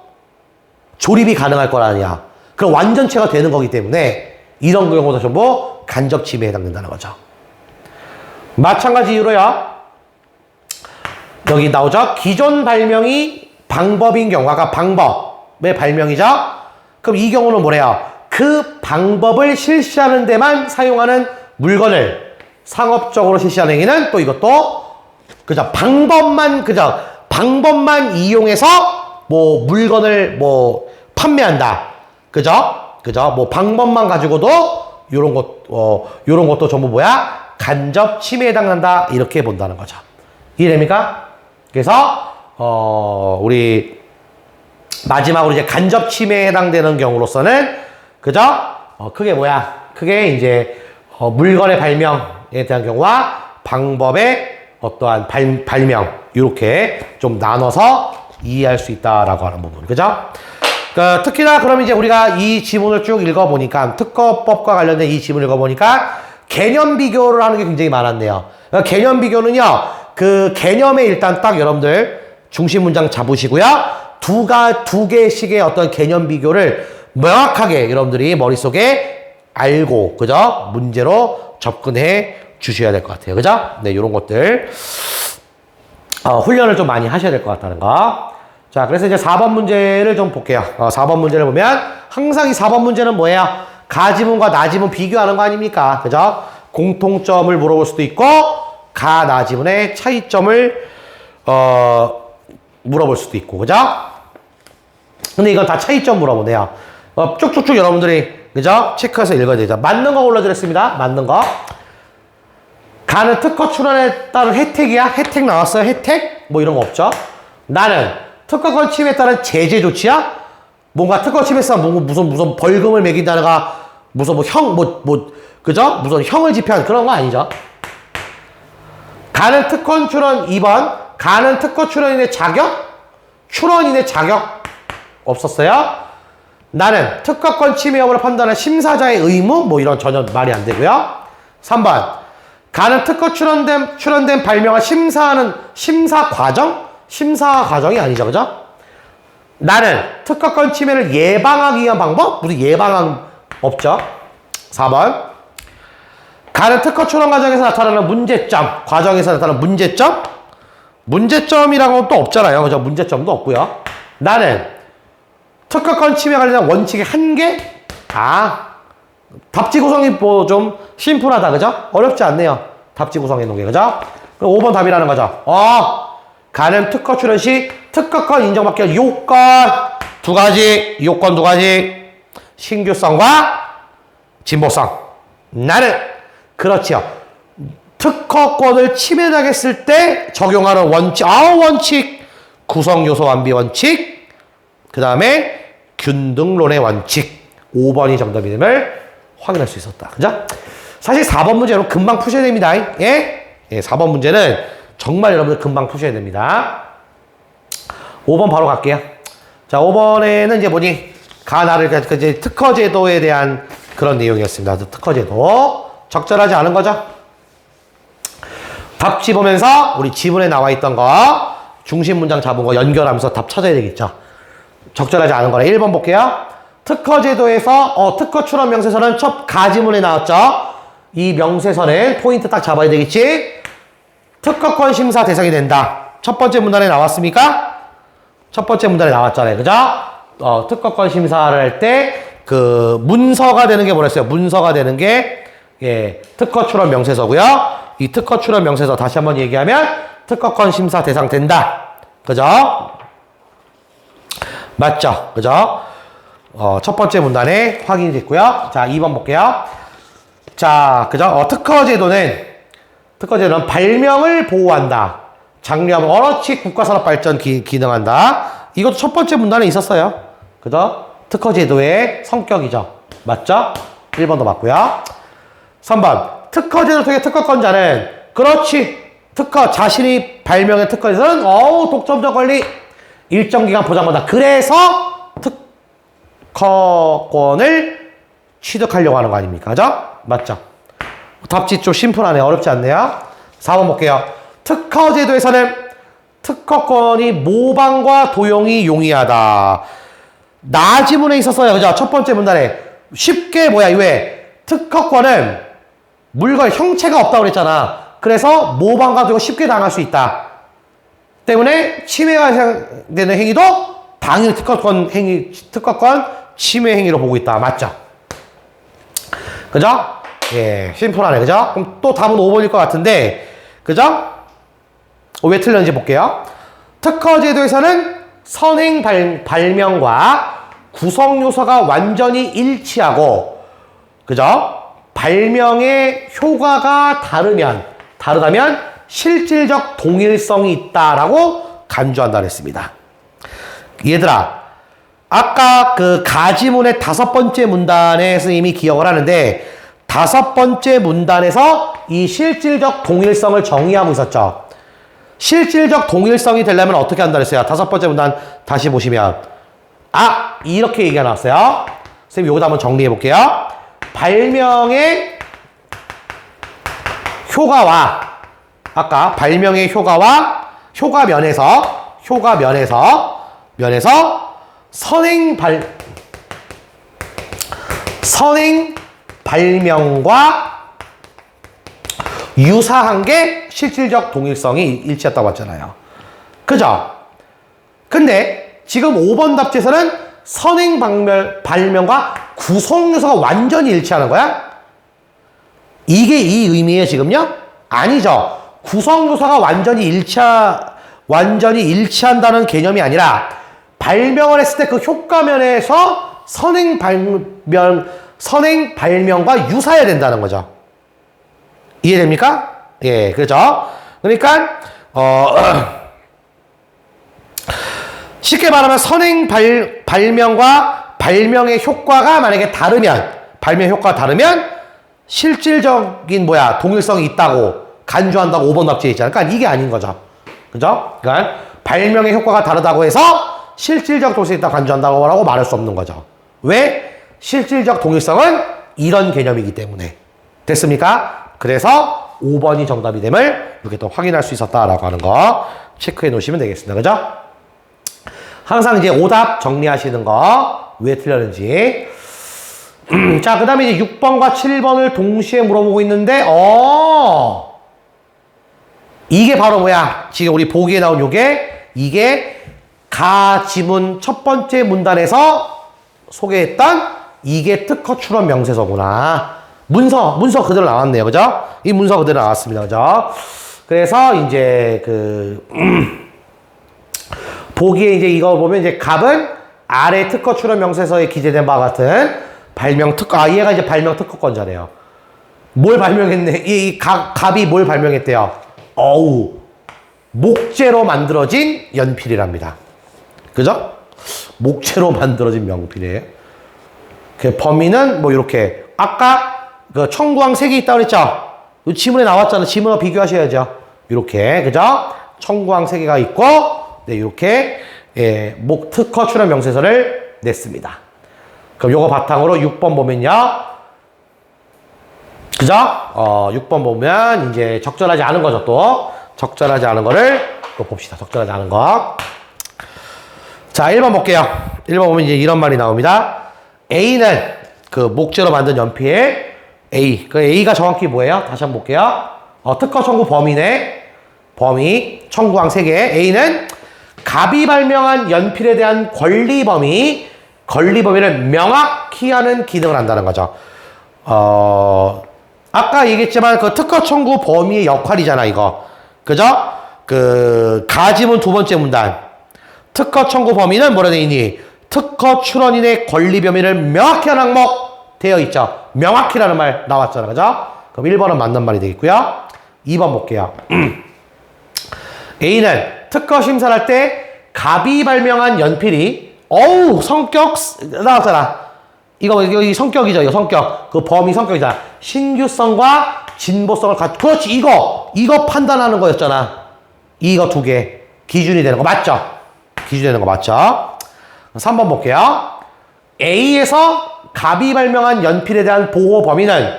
조립이 가능할 거라냐. 그럼 완전체가 되는 거기 때문에 이런 경우도 전부 간접 침해에 해당된다는 거죠. 마찬가지 이유로요. 여기 나오죠. 기존 발명이 방법인 경우, 아까 방법의 발명이죠. 그럼 이 경우는 뭐래요? 그 방법을 실시하는 데만 사용하는 물건을 상업적으로 실시하는 행위는 또 이것도 방법만 이용해서 물건을 판매한다. 그죠? 방법만 가지고도 요런 것도 전부 간접 침해에 해당한다. 이렇게 본다는 거죠. 이해됩니까? 그래서 우리 마지막으로 이제 간접 침해에 해당되는 경우로서는 그죠? 크게 뭐야? 크게 이제 물건의 발명에 대한 경우와 방법의 어떠한 발명 이렇게 좀 나눠서 이해할 수 있다라고 하는 부분. 그죠? 특히나 그럼 이제 우리가 이 지문을 쭉 읽어보니까 특허법과 관련된 이 지문을 읽어보니까 개념 비교를 하는 게 굉장히 많았네요. 개념 비교는요. 그 개념에 일단 딱 여러분들 중심 문장 잡으시고요. 두 개씩의 어떤 개념 비교를 명확하게 여러분들이 머릿속에 알고 그죠? 문제로 접근해 주셔야 될 것 같아요. 그죠? 네, 요런 것들 훈련을 좀 많이 하셔야 될 것 같다는 거. 자, 그래서 이제 4번 문제를 좀 볼게요. 4번 문제를 보면 항상 이 4번 문제는 뭐예요? 가지문과 나지문 비교하는 거 아닙니까? 그죠? 공통점을 물어볼 수도 있고 가, 나지문의 차이점을 물어볼 수도 있고 그죠? 근데 이건 다 차이점 물어보네요. 쭉쭉쭉 여러분들이 그죠? 체크해서 읽어야 되죠. 맞는 거 올려드렸습니다. 맞는 거. 가는 특허 출원에 따른 혜택이야? 혜택 나왔어요? 혜택? 뭐 이런 거 없죠? 나는 특허권 침해에 따른 제재 조치야? 뭔가 특허 침해서 무슨 벌금을 매긴다든가 무슨 그죠? 무슨 형을 집행하는 그런 거 아니죠? 가는 특허 출원 2번. 가는 특허 출원인의 자격? 출원인의 자격 없었어요? 나는 특허권 침해 여부를 판단하는 심사자의 의무? 뭐 이런 전혀 말이 안 되고요. 3번. 가는 특허 출원된 발명을 심사하는 심사 과정? 심사 과정이 아니죠. 그죠? 나는 특허권 침해를 예방하기 위한 방법? 무슨 예방은 없죠. 4번. 가는 특허 출원 과정에서 나타나는 문제점. 과정에서 나타나는 문제점? 문제점이라고는 또 없잖아요. 그죠? 문제점도 없고요. 나는 특허권 침해 관련된 원칙의 한계? 답지 구성이 뭐 좀 심플하다. 그죠? 어렵지 않네요. 답지 구성해 놓은 게. 그죠? 5번 답이라는 거죠. 가는 특허 출원 시 특허권 인정받기 위한 요건 두 가지. 요건 두 가지. 신규성과 진보성. 나는 그렇지요. 특허권을 침해당했을 때 적용하는 원칙. 원칙. 구성요소 완비 원칙. 그 다음에 균등론의 원칙. 5번이 정답이 됨을 확인할 수 있었다. 그죠? 사실 4번 문제는 금방 푸셔야 됩니다. 예? 4번 문제는 정말 여러분들 금방 푸셔야 됩니다. 5번 바로 갈게요. 자, 5번에는 이제 뭐니? 가나를, 이제 특허제도에 대한 그런 내용이었습니다. 특허제도. 적절하지 않은 거죠? 답지 보면서 우리 지문에 나와 있던 거, 중심 문장 잡은 거 연결하면서 답 찾아야 되겠죠? 적절하지 않은 거네. 1번 볼게요. 특허제도에서, 특허 출원 명세서는 첫 가지문에 나왔죠? 이 명세서는 포인트 딱 잡아야 되겠지? 특허권 심사 대상이 된다. 첫 번째 문단에 나왔습니까? 첫 번째 문단에 나왔잖아요. 그죠? 특허권 심사를 할 때, 문서가 되는 게 뭐랬어요? 문서가 되는 게, 특허 출원 명세서고요. 이 특허 출원 명세서 다시 한번 얘기하면, 특허권 심사 대상 된다. 그죠? 맞죠? 그죠? 첫 번째 문단에 확인이 됐고요. 자, 2번 볼게요. 자, 그죠? 특허제도는 발명을 보호한다. 장려하면 언어치 국가산업발전 기능한다. 이것도 첫 번째 문단에 있었어요. 그죠? 특허제도의 성격이죠. 맞죠? 1번도 맞고요. 3번. 특허제도 통해 특허권자는 그렇지. 자신이 발명의 특허에서는 독점적 권리 일정 기간 보장받아. 그래서 특허권을 취득하려고 하는 거 아닙니까? 그죠? 맞죠? 답지 좀 심플하네요. 어렵지 않네요. 4번 볼게요. 특허제도에서는 특허권이 모방과 도용이 용이하다. 나지문에 있었어요. 그죠? 첫 번째 문단에. 쉽게 왜? 특허권은 물건 형체가 없다고 그랬잖아. 그래서 모방과 도용 쉽게 당할 수 있다. 때문에 침해가 되는 행위도 당연히 특허권 침해 행위로 보고 있다. 맞죠? 그죠? 예, 심플하네. 그죠? 그럼 또 답은 5번일 것 같은데, 그죠? 왜 틀렸는지 볼게요. 특허제도에서는 선행 발명과 구성 요소가 완전히 일치하고, 그죠? 발명의 효과가 다르다면 실질적 동일성이 있다라고 간주한다 그랬습니다. 얘들아, 아까 그 가지문의 5번째 문단에 선생님이 기억을 하는데 5번째 문단에서 이 실질적 동일성을 정의하고 있었죠. 실질적 동일성이 되려면 어떻게 한다 그랬어요? 5번째 문단 다시 보시면 이렇게 얘기가 나왔어요. 선생님 요거 한번 정리해 볼게요. 발명의 효과와 아까 발명의 효과와 효과면에서 선행 발명과 유사한 게 실질적 동일성이 일치했다고 했잖아요. 그죠? 근데 지금 5번 답지에서는 선행 발명과 구성 요소가 완전히 일치하는 거야? 이게 이 의미예요, 지금요? 아니죠. 구성 요소가 완전히 일치한다는 개념이 아니라 발명을 했을 때 그 효과면에서 선행 발명과 유사해야 된다는 거죠. 이해됩니까? 예, 그렇죠? 그러니까 쉽게 말하면 선행 발명과 발명의 효과가 만약에 발명 효과가 다르면 실질적인 동일성이 있다고 간주한다고 5번 답지에 있잖아요. 그러니까 이게 아닌 거죠. 그죠? 그러니까 발명의 효과가 다르다고 해서 실질적 동일성이 있다고 간주한다고 말할 수 없는 거죠. 왜? 실질적 동일성은 이런 개념이기 때문에. 됐습니까? 그래서 5번이 정답이 됨을 이렇게 또 확인할 수 있었다라고 하는 거 체크해 놓으시면 되겠습니다. 그죠? 항상 이제 오답 정리하시는 거 왜 틀렸는지. 자, 그 다음에 이제 6번과 7번을 동시에 물어보고 있는데, 이게 바로 뭐야? 지금 우리 보기에 나온 이게 가지문 첫 번째 문단에서 소개했던 이게 특허 출원 명세서구나. 문서 그대로 나왔네요. 그죠? 이 문서 그대로 나왔습니다. 그죠? 그래서 이제 보기에 이제 이거 보면 이제 갑은 아래 특허 출원 명세서에 기재된 바와 같은 발명 특허, 얘가 이제 발명 특허권자래요. 뭘 발명했네? 이 갑이 뭘 발명했대요? 목재로 만들어진 연필이랍니다. 그죠? 목재로 만들어진 연필이에요. 그 범위는 이렇게 아까 그 청구항 3개 있다고 그랬죠? 지문에 나왔잖아요. 지문과 비교하셔야죠. 이렇게, 그죠? 청구항 3개가 있고, 네, 이렇게 특허 출원 명세서를 냈습니다. 그럼 요거 바탕으로 6번 보면요. 그죠? 6번 보면 이제 적절하지 않은 거죠, 또. 적절하지 않은 거를 또 봅시다. 적절하지 않은 거. 자, 1번 볼게요. 1번 보면 이제 이런 말이 나옵니다. A는 그 목재로 만든 연필 A. 그 A가 정확히 뭐예요? 다시 한번 볼게요. 특허 청구 범위네. 범위 청구항 3개. A는 갑이 발명한 연필에 대한 권리 범위를 명확히 하는 기능을 한다는 거죠. 아까 얘기했지만 그 특허 청구 범위의 역할이잖아, 이거. 그죠? 그 가지문 2번째 문단. 특허 청구 범위는 뭐라 되어 있니? 특허 출원인의 권리 범위를 명확히 하는 항목 되어 있죠. 명확히라는 말 나왔잖아. 그죠? 그럼 1번은 맞는 말이 되겠고요. 2번 볼게요. A는 특허 심사를 할 때 갑이 발명한 연필이 성격 나왔잖아. 이거 성격이죠. 이거 성격. 그 범위 성격이잖아. 신규성과 진보성을 그렇지. 이거 판단하는 거였잖아. 이거 2개. 기준이 되는 거 맞죠? 기준이 되는 거 맞죠? 3번 볼게요. A에서 갑이 발명한 연필에 대한 보호 범위는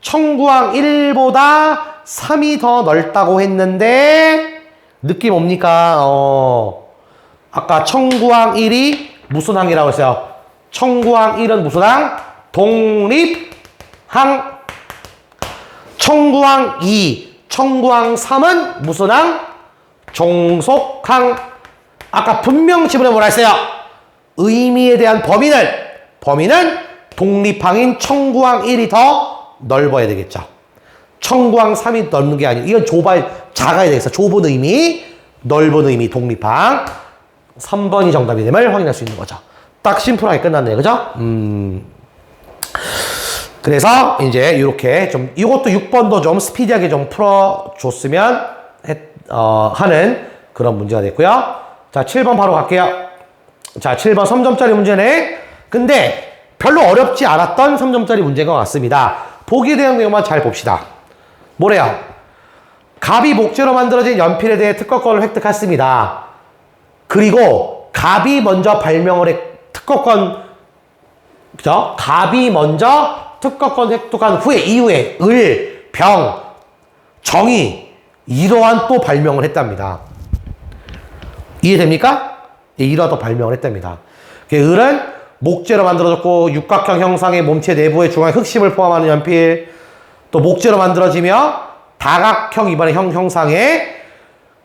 청구항 1보다 3이 더 넓다고 했는데 느낌 옵니까? 아까 청구항 1이 무슨 항이라고 했어요? 청구항 1은 무슨 항? 독립항. 청구항 2, 청구항 3은 무슨 항? 종속항. 아까 분명 지문에 뭐라 했어요? 의미에 대한 범위는 독립항인 청구항 1이 더 넓어야 되겠죠. 청구항 3이 넓는 게 아니고 이건 작아야 되겠어. 좁은 의미, 넓은 의미, 독립항. 3번이 정답이 됨을 확인할 수 있는 거죠. 딱 심플하게 끝났네요. 그죠? 그래서 이제 이렇게 좀 이것도 6번도 좀 스피디하게 좀 풀어줬으면 하는 그런 문제가 됐고요. 자, 7번 바로 갈게요. 자, 7번 3점짜리 문제네. 근데 별로 어렵지 않았던 3점짜리 문제인 것 같습니다. 보기에 대한 내용만 잘 봅시다. 뭐래요? 갑이 목재로 만들어진 연필에 대해 특허권을 획득했습니다. 그리고 갑이 먼저 발명을 특허권, 그죠? 갑이 먼저 특허권 획득한 후에, 이후에 을, 병, 정이 이러한 또 발명을 했답니다. 이해됩니까? 예, 이러한 또 발명을 했답니다. 을은 목재로 만들어졌고 육각형 형상의 몸체 내부의 중앙에 흑심을 포함하는 연필, 또 목재로 만들어지며 다각형 이번에 형상의,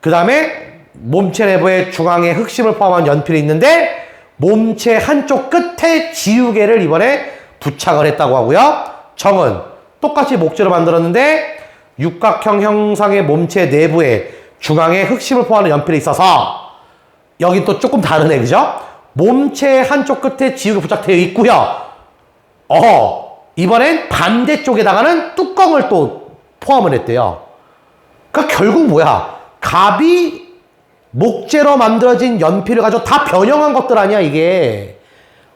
그 다음에 몸체 내부의 중앙에 흑심을 포함한 연필이 있는데 몸체 한쪽 끝에 지우개를 이번에 부착을 했다고 하고요. 정은 똑같이 목재로 만들었는데 육각형 형상의 몸체 내부에 중앙에 흑심을 포함하는 연필이 있어서 여기 또 조금 다르네, 그죠? 몸체 한쪽 끝에 지우개 부착되어 있고요. 이번엔 반대쪽에다가는 뚜껑을 또 포함을 했대요. 그러니까 결국 뭐야? 갑이 목재로 만들어진 연필을 가지고 다 변형한 것들 아니야, 이게.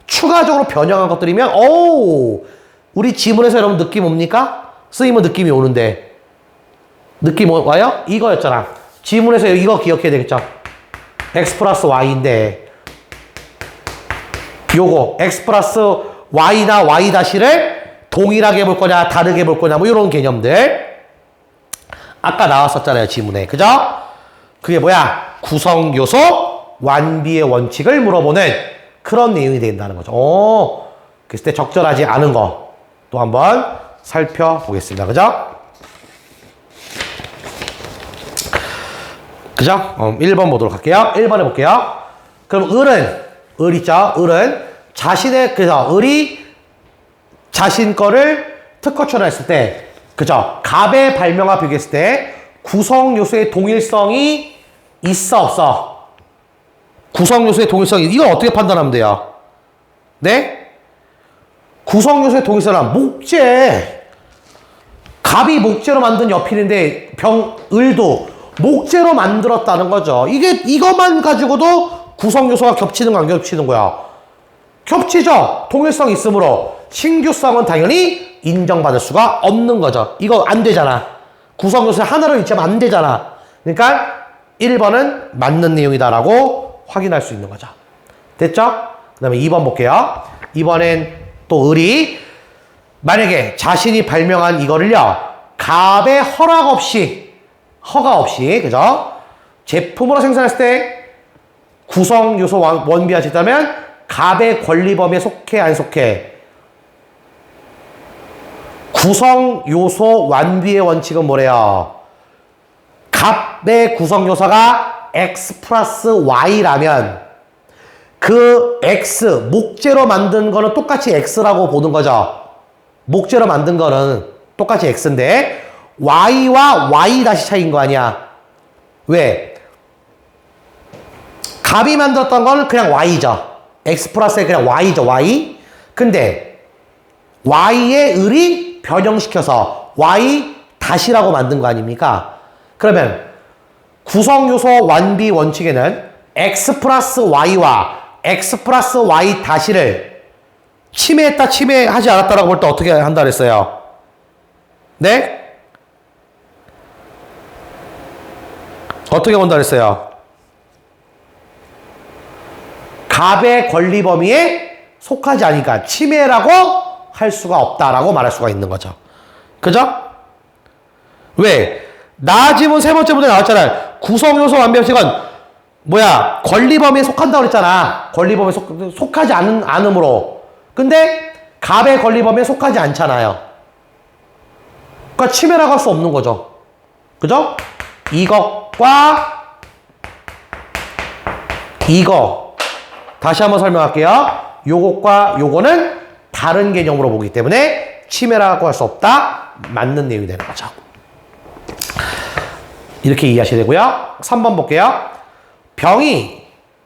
추가적으로 변형한 것들이면, 우리 지문에서 여러분 느낌 옵니까? 쓰이면 느낌이 오는데. 느낌 와요? 이거였잖아. 지문에서 이거 기억해야 되겠죠? x 플러스 y인데, 요거, x 플러스 y나 y 다시를 동일하게 볼 거냐, 다르게 볼 거냐, 뭐, 이런 개념들. 아까 나왔었잖아요, 지문에. 그죠? 그게 뭐야? 구성 요소 완비의 원칙을 물어보는 그런 내용이 된다는 거죠. 그랬을 때 적절하지 않은 거 또 한번 살펴보겠습니다. 그죠? 그죠? 1번 보도록 할게요. 1번 해볼게요. 그럼 을 있죠? 을은 자신의, 그래서 을이 자신 거를 특허 출원했을 때, 그죠? 갑의 발명과 비교했을 때 구성 요소의 동일성이 있어, 없어? 구성 요소의 동일성이, 이걸 어떻게 판단하면 돼요? 네? 구성 요소의 동일성은 목재. 갑이 목재로 만든 연필인데 을도 목재로 만들었다는 거죠. 이것만 가지고도 구성 요소가 겹치는 거 안 겹치는 거야? 겹치죠? 동일성이 있으므로 신규성은 당연히 인정받을 수가 없는 거죠. 이거 안 되잖아. 구성 요소 하나로 일치하면 안 되잖아. 그러니까 1번은 맞는 내용이다라고 확인할 수 있는 거죠. 됐죠? 그 다음에 2번 볼게요. 2번엔 또 을이 만약에 자신이 발명한 이거를요, 갑의 허가 없이, 그죠? 제품으로 생산했을 때 구성 요소 원비가 있다면 갑의 권리 범위에 속해, 안 속해? 구성 요소 완비의 원칙은 뭐래요? 갑의 구성 요소가 x 플러스 y라면 그 x, 목재로 만든 거는 똑같이 x라고 보는 거죠. 목재로 만든 거는 똑같이 x인데 y와 y 다시 차이인 거 아니야. 왜? 갑이 만들었던 거는 그냥 y죠. x 플러스에 그냥 y죠, y. 근데 y의 을이 변형시켜서 y 다시라고 만든 거 아닙니까? 그러면 구성요소 완비 원칙에는 x 플러스 y와 x 플러스 y 다시를 침해했다, 침해하지 않았다라고 볼 때 어떻게 한다 그랬어요? 네? 어떻게 본다 그랬어요? 갑의 권리 범위에 속하지 않으니까 침해라고 할 수가 없다라고 말할 수가 있는 거죠. 그죠? 왜? 나지문 세 번째 문제 나왔잖아요. 구성요소 완비형식은 뭐야? 권리 범위에 속한다고 그랬잖아. 권리 범위에 속하지 않음으로. 근데 갑의 권리 범위에 속하지 않잖아요. 그러니까 침해라고 할 수 없는 거죠. 그죠? 이것과 이거 다시 한번 설명할게요. 요것과 요거는 다른 개념으로 보기 때문에 침해라고 할 수 없다. 맞는 내용이 되는 거죠. 이렇게 이해하셔야 되고요. 3번 볼게요.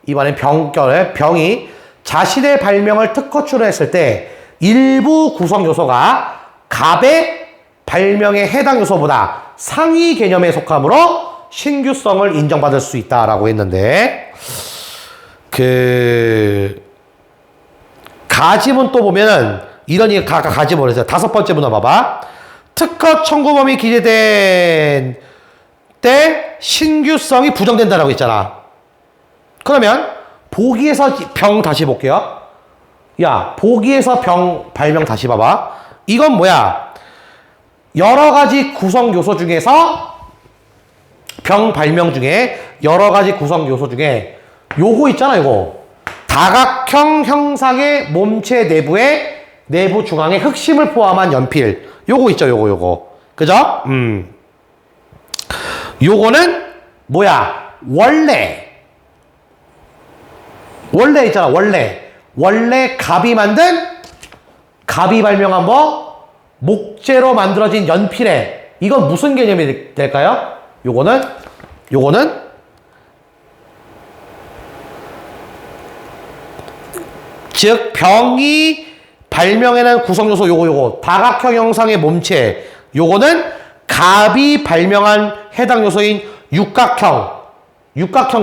이번엔 병이 자신의 발명을 특허 출원했을 때 일부 구성 요소가 갑의 발명의 해당 요소보다 상위 개념에 속하므로 신규성을 인정받을 수 있다라고 했는데, 가지문 또 보면은 이런 가지문을 해서 5번째 문화 봐봐. 특허 청구범위 기재된 때 신규성이 부정된다라고 했잖아. 그러면 보기에서 병 다시 볼게요. 야, 보기에서 병 발명 다시 봐봐. 이건 뭐야? 여러 가지 구성 요소 중에서 병 발명 중에 여러 가지 구성 요소 중에 요거 있잖아, 요거. 다각형 형상의 몸체 내부에 내부 중앙에 흑심을 포함한 연필. 요거 있죠, 요거. 그죠? 요거는 뭐야? 원래 있잖아, 원래 갑이 발명한 뭐 목재로 만들어진 연필에, 이건 무슨 개념이 될까요? 요거는 즉 병이 발명해낸 구성요소 요거 다각형 형상의 몸체, 요거는 갑이 발명한 해당 요소인 육각형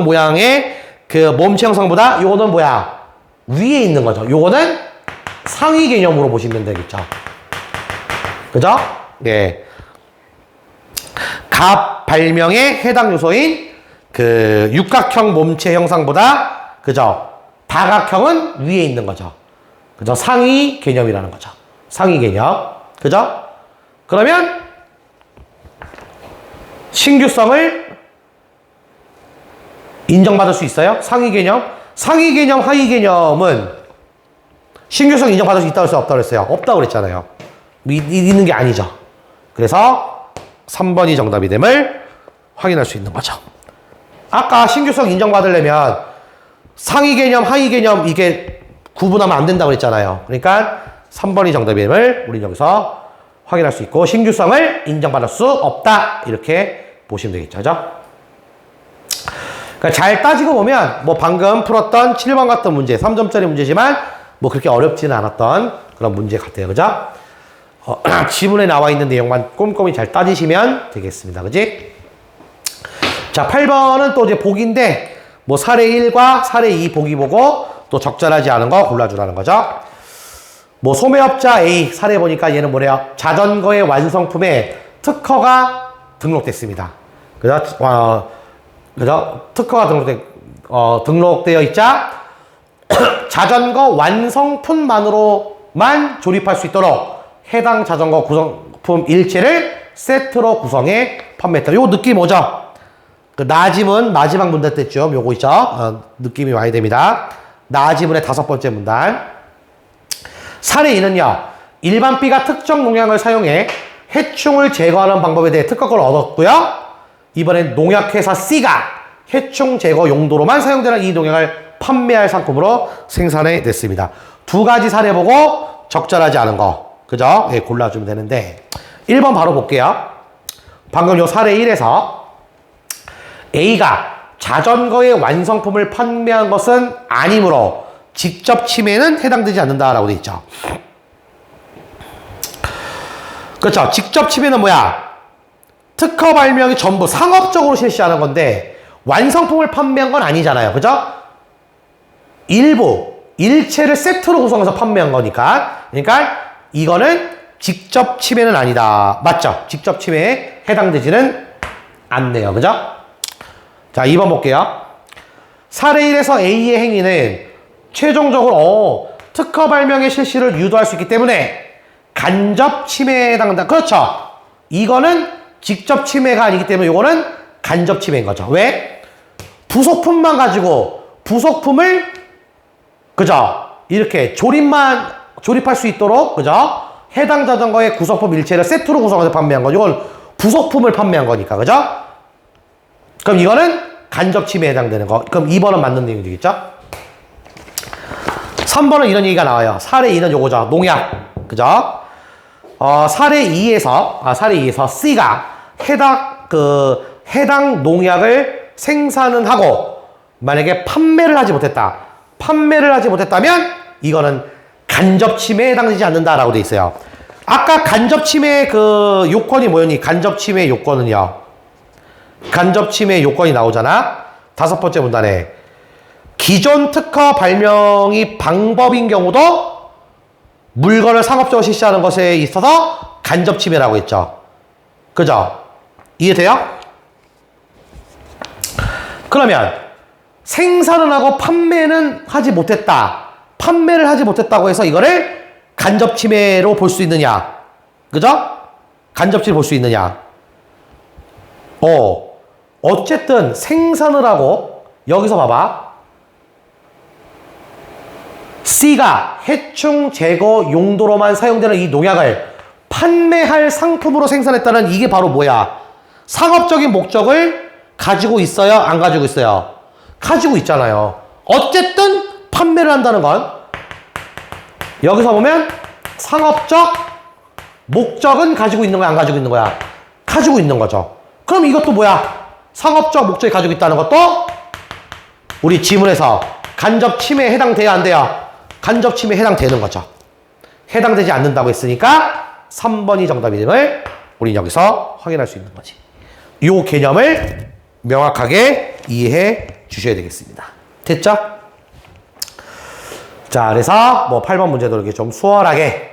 모양의 그 몸체 형상보다 요거는 뭐야? 위에 있는 거죠. 요거는 상위 개념으로 보시면 되겠죠. 그죠? 네. 갑 발명의 해당 요소인 그 육각형 몸체 형상보다, 그죠? 다각형은 위에 있는 거죠. 그죠? 상위 개념이라는 거죠. 상위 개념. 그죠? 그러면 신규성을 인정받을 수 있어요? 상위 개념, 하위 개념은 신규성 인정받을 수 있다고 했어요? 없다고 했어요? 없다고 그랬잖아요. 있는 게 아니죠. 그래서 3번이 정답이 됨을 확인할 수 있는 거죠. 아까 신규성 인정받으려면 상위 개념, 하위 개념 이게 구분하면 안 된다고 그랬잖아요. 그러니까 3번이 정답이 됨을 우리 여기서 확인할 수 있고, 신규성을 인정받을 수 없다, 이렇게 보시면 되겠죠. 그죠? 그러니까 잘 따지고 보면 뭐 방금 풀었던 7번 같은 문제, 3점짜리 문제지만 뭐 그렇게 어렵지는 않았던 그런 문제 같아요. 그죠? 지문에 나와 있는 내용만 꼼꼼히 잘 따지시면 되겠습니다. 그지? 자, 8번은 또 이제 보기인데, 뭐 사례 1과 사례 2 보기 보고 또 적절하지 않은 거 골라주라는 거죠. 뭐 소매업자 A 사례 보니까 얘는 뭐래요? 자전거의 완성품에 특허가 등록됐습니다. 그죠? 특허가 등록되어 있자 자전거 완성품만으로만 조립할 수 있도록 해당 자전거 구성품 일체를 세트로 구성해 판매했다. 요 느낌 오죠? 그 나지문 마지막 문단 때쯤 요거 있죠? 느낌이 많이 됩니다. 나지문의 5번째 문단. 사례 2는요, 일반 B가 특정 농약을 사용해 해충을 제거하는 방법에 대해 특허를 얻었고요. 이번엔 농약회사 C가 해충 제거 용도로만 사용되는 이 농약을 판매할 상품으로 생산해 냈습니다. 2가지 사례 보고 적절하지 않은 거, 그죠? 네, 골라주면 되는데, 1번 바로 볼게요. 방금 요 사례 1에서 A가 자전거의 완성품을 판매한 것은 아니므로 직접 침해는 해당되지 않는다라고 돼 있죠. 그렇죠. 직접 침해는 뭐야? 특허 발명이 전부 상업적으로 실시하는 건데 완성품을 판매한 건 아니잖아요. 그죠? 일부, 일체를 세트로 구성해서 판매한 거니까. 그러니까 이거는 직접 침해는 아니다. 맞죠? 직접 침해에 해당되지는 않네요. 그죠? 자, 2번 볼게요. 사례 1에서 A의 행위는 최종적으로 특허 발명의 실시를 유도할 수 있기 때문에 간접 침해에 해당한다. 그렇죠. 이거는 직접 침해가 아니기 때문에 이거는 간접 침해인 거죠. 왜? 부속품만 가지고 부속품을, 그죠? 이렇게 조립할 수 있도록, 그죠? 해당 자전거의 구성품 일체를 세트로 구성해서 판매한 거. 이건 부속품을 판매한 거니까, 그죠? 그럼 이거는 간접 침해에 해당되는 거. 그럼 2번은 맞는 내용이 되겠죠? 3번은 이런 얘기가 나와요. 사례 2는 요거죠. 농약. 그죠? 사례 2에서 C가 해당 농약을 생산은 하고 만약에 판매를 하지 못했다면 이거는 간접 침해에 해당되지 않는다라고 돼 있어요. 아까 간접침해 그 요건이 뭐였니? 간접침해 요건은요. 간접침해 요건이 나오잖아. 5번째 문단에. 기존 특허 발명이 방법인 경우도 물건을 상업적으로 실시하는 것에 있어서 간접침해라고 했죠. 그죠? 이해돼요? 그러면 생산을 하고 판매는 하지 못했다. 판매를 하지 못했다고 해서 이거를 간접침해로 볼 수 있느냐? 그죠? 간접침해 볼 수 있느냐? 어쨌든 생산을 하고 여기서 봐봐. C가 해충 제거 용도로만 사용되는 이 농약을 판매할 상품으로 생산했다는 이게 바로 뭐야? 상업적인 목적을 가지고 있어요? 안 가지고 있어요? 가지고 있잖아요. 어쨌든 판매를 한다는 건 여기서 보면 상업적 목적은 가지고 있는 거야? 안 가지고 있는 거야? 가지고 있는 거죠. 그럼 이것도 뭐야? 상업적 목적이 가지고 있다는 것도 우리 지문에서 간접 침해에 해당돼야 안 돼요? 간접 침해에 해당되는 거죠. 해당되지 않는다고 했으니까 3번이 정답임을 우리 여기서 확인할 수 있는 거지. 이 개념을 명확하게 이해해 주셔야 되겠습니다. 됐죠? 자, 그래서 뭐 8번 문제도 이렇게 좀 수월하게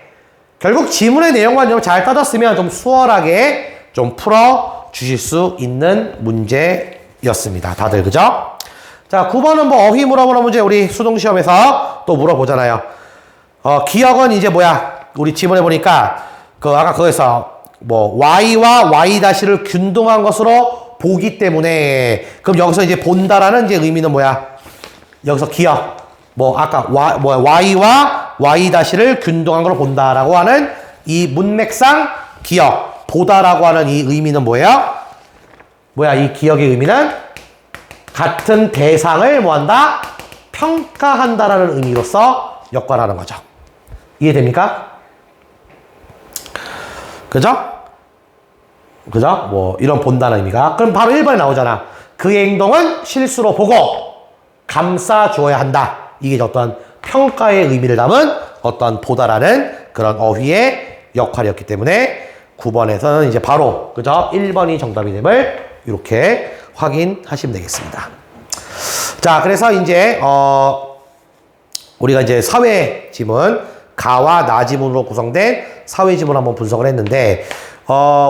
결국 지문의 내용만 좀 잘 따졌으면 좀 수월하게 좀 풀어 주실 수 있는 문제였습니다. 다들 그죠? 자, 9번은 뭐 어휘 물어보는 문제 우리 수동시험에서 또 물어보잖아요. 기억은 이제 뭐야? 우리 지문에 보니까 아까 거기서 뭐 y와 y-를 균등한 것으로 보기 때문에 그럼 여기서 이제 본다라는 이제 의미는 뭐야? 여기서 기억. 뭐 아까 y와 y-를 균등한 걸로 본다라고 하는 이 문맥상 기억. 보다라고 하는 이 의미는 뭐예요? 뭐야? 이 기억의 의미는 같은 대상을 뭐한다? 평가한다라는 의미로서 역할하는 거죠. 이해됩니까? 그죠? 그죠? 뭐 이런 본다는 의미가. 그럼 바로 1번에 나오잖아. 그의 행동은 실수로 보고 감싸 주어야 한다. 이게 어떤 평가의 의미를 담은 어떤 보다라는 그런 어휘의 역할이었기 때문에 9번에서는 이제 바로 그죠? 1번이 정답이 됨을 이렇게 확인하시면 되겠습니다. 자, 그래서 이제 우리가 이제 사회 지문, 가와 나 지문으로 구성된 사회 지문 한번 분석을 했는데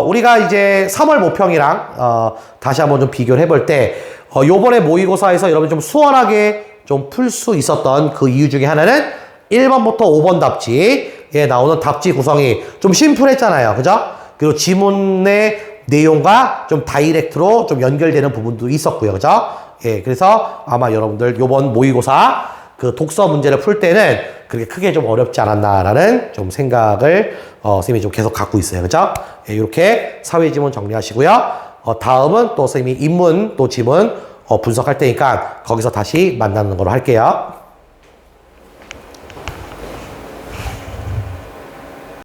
우리가 이제 3월 모평이랑 다시 한번 좀 비교를 해볼 때 요번에 모의고사에서 여러분 좀 수월하게 좀 풀 수 있었던 그 이유 중에 하나는 1번부터 5번 답지에 나오는 답지 구성이 좀 심플했잖아요. 그죠? 그리고 지문의 내용과 좀 다이렉트로 좀 연결되는 부분도 있었고요. 그죠? 예, 그래서 아마 여러분들 요번 모의고사 그 독서 문제를 풀 때는 그렇게 크게 좀 어렵지 않았나라는 좀 생각을 선생님이 좀 계속 갖고 있어요. 그죠? 예, 이렇게 사회 지문 정리하시고요. 다음은 또 선생님이 인문 또 지문 분석할 테니까 거기서 다시 만나는 걸로 할게요.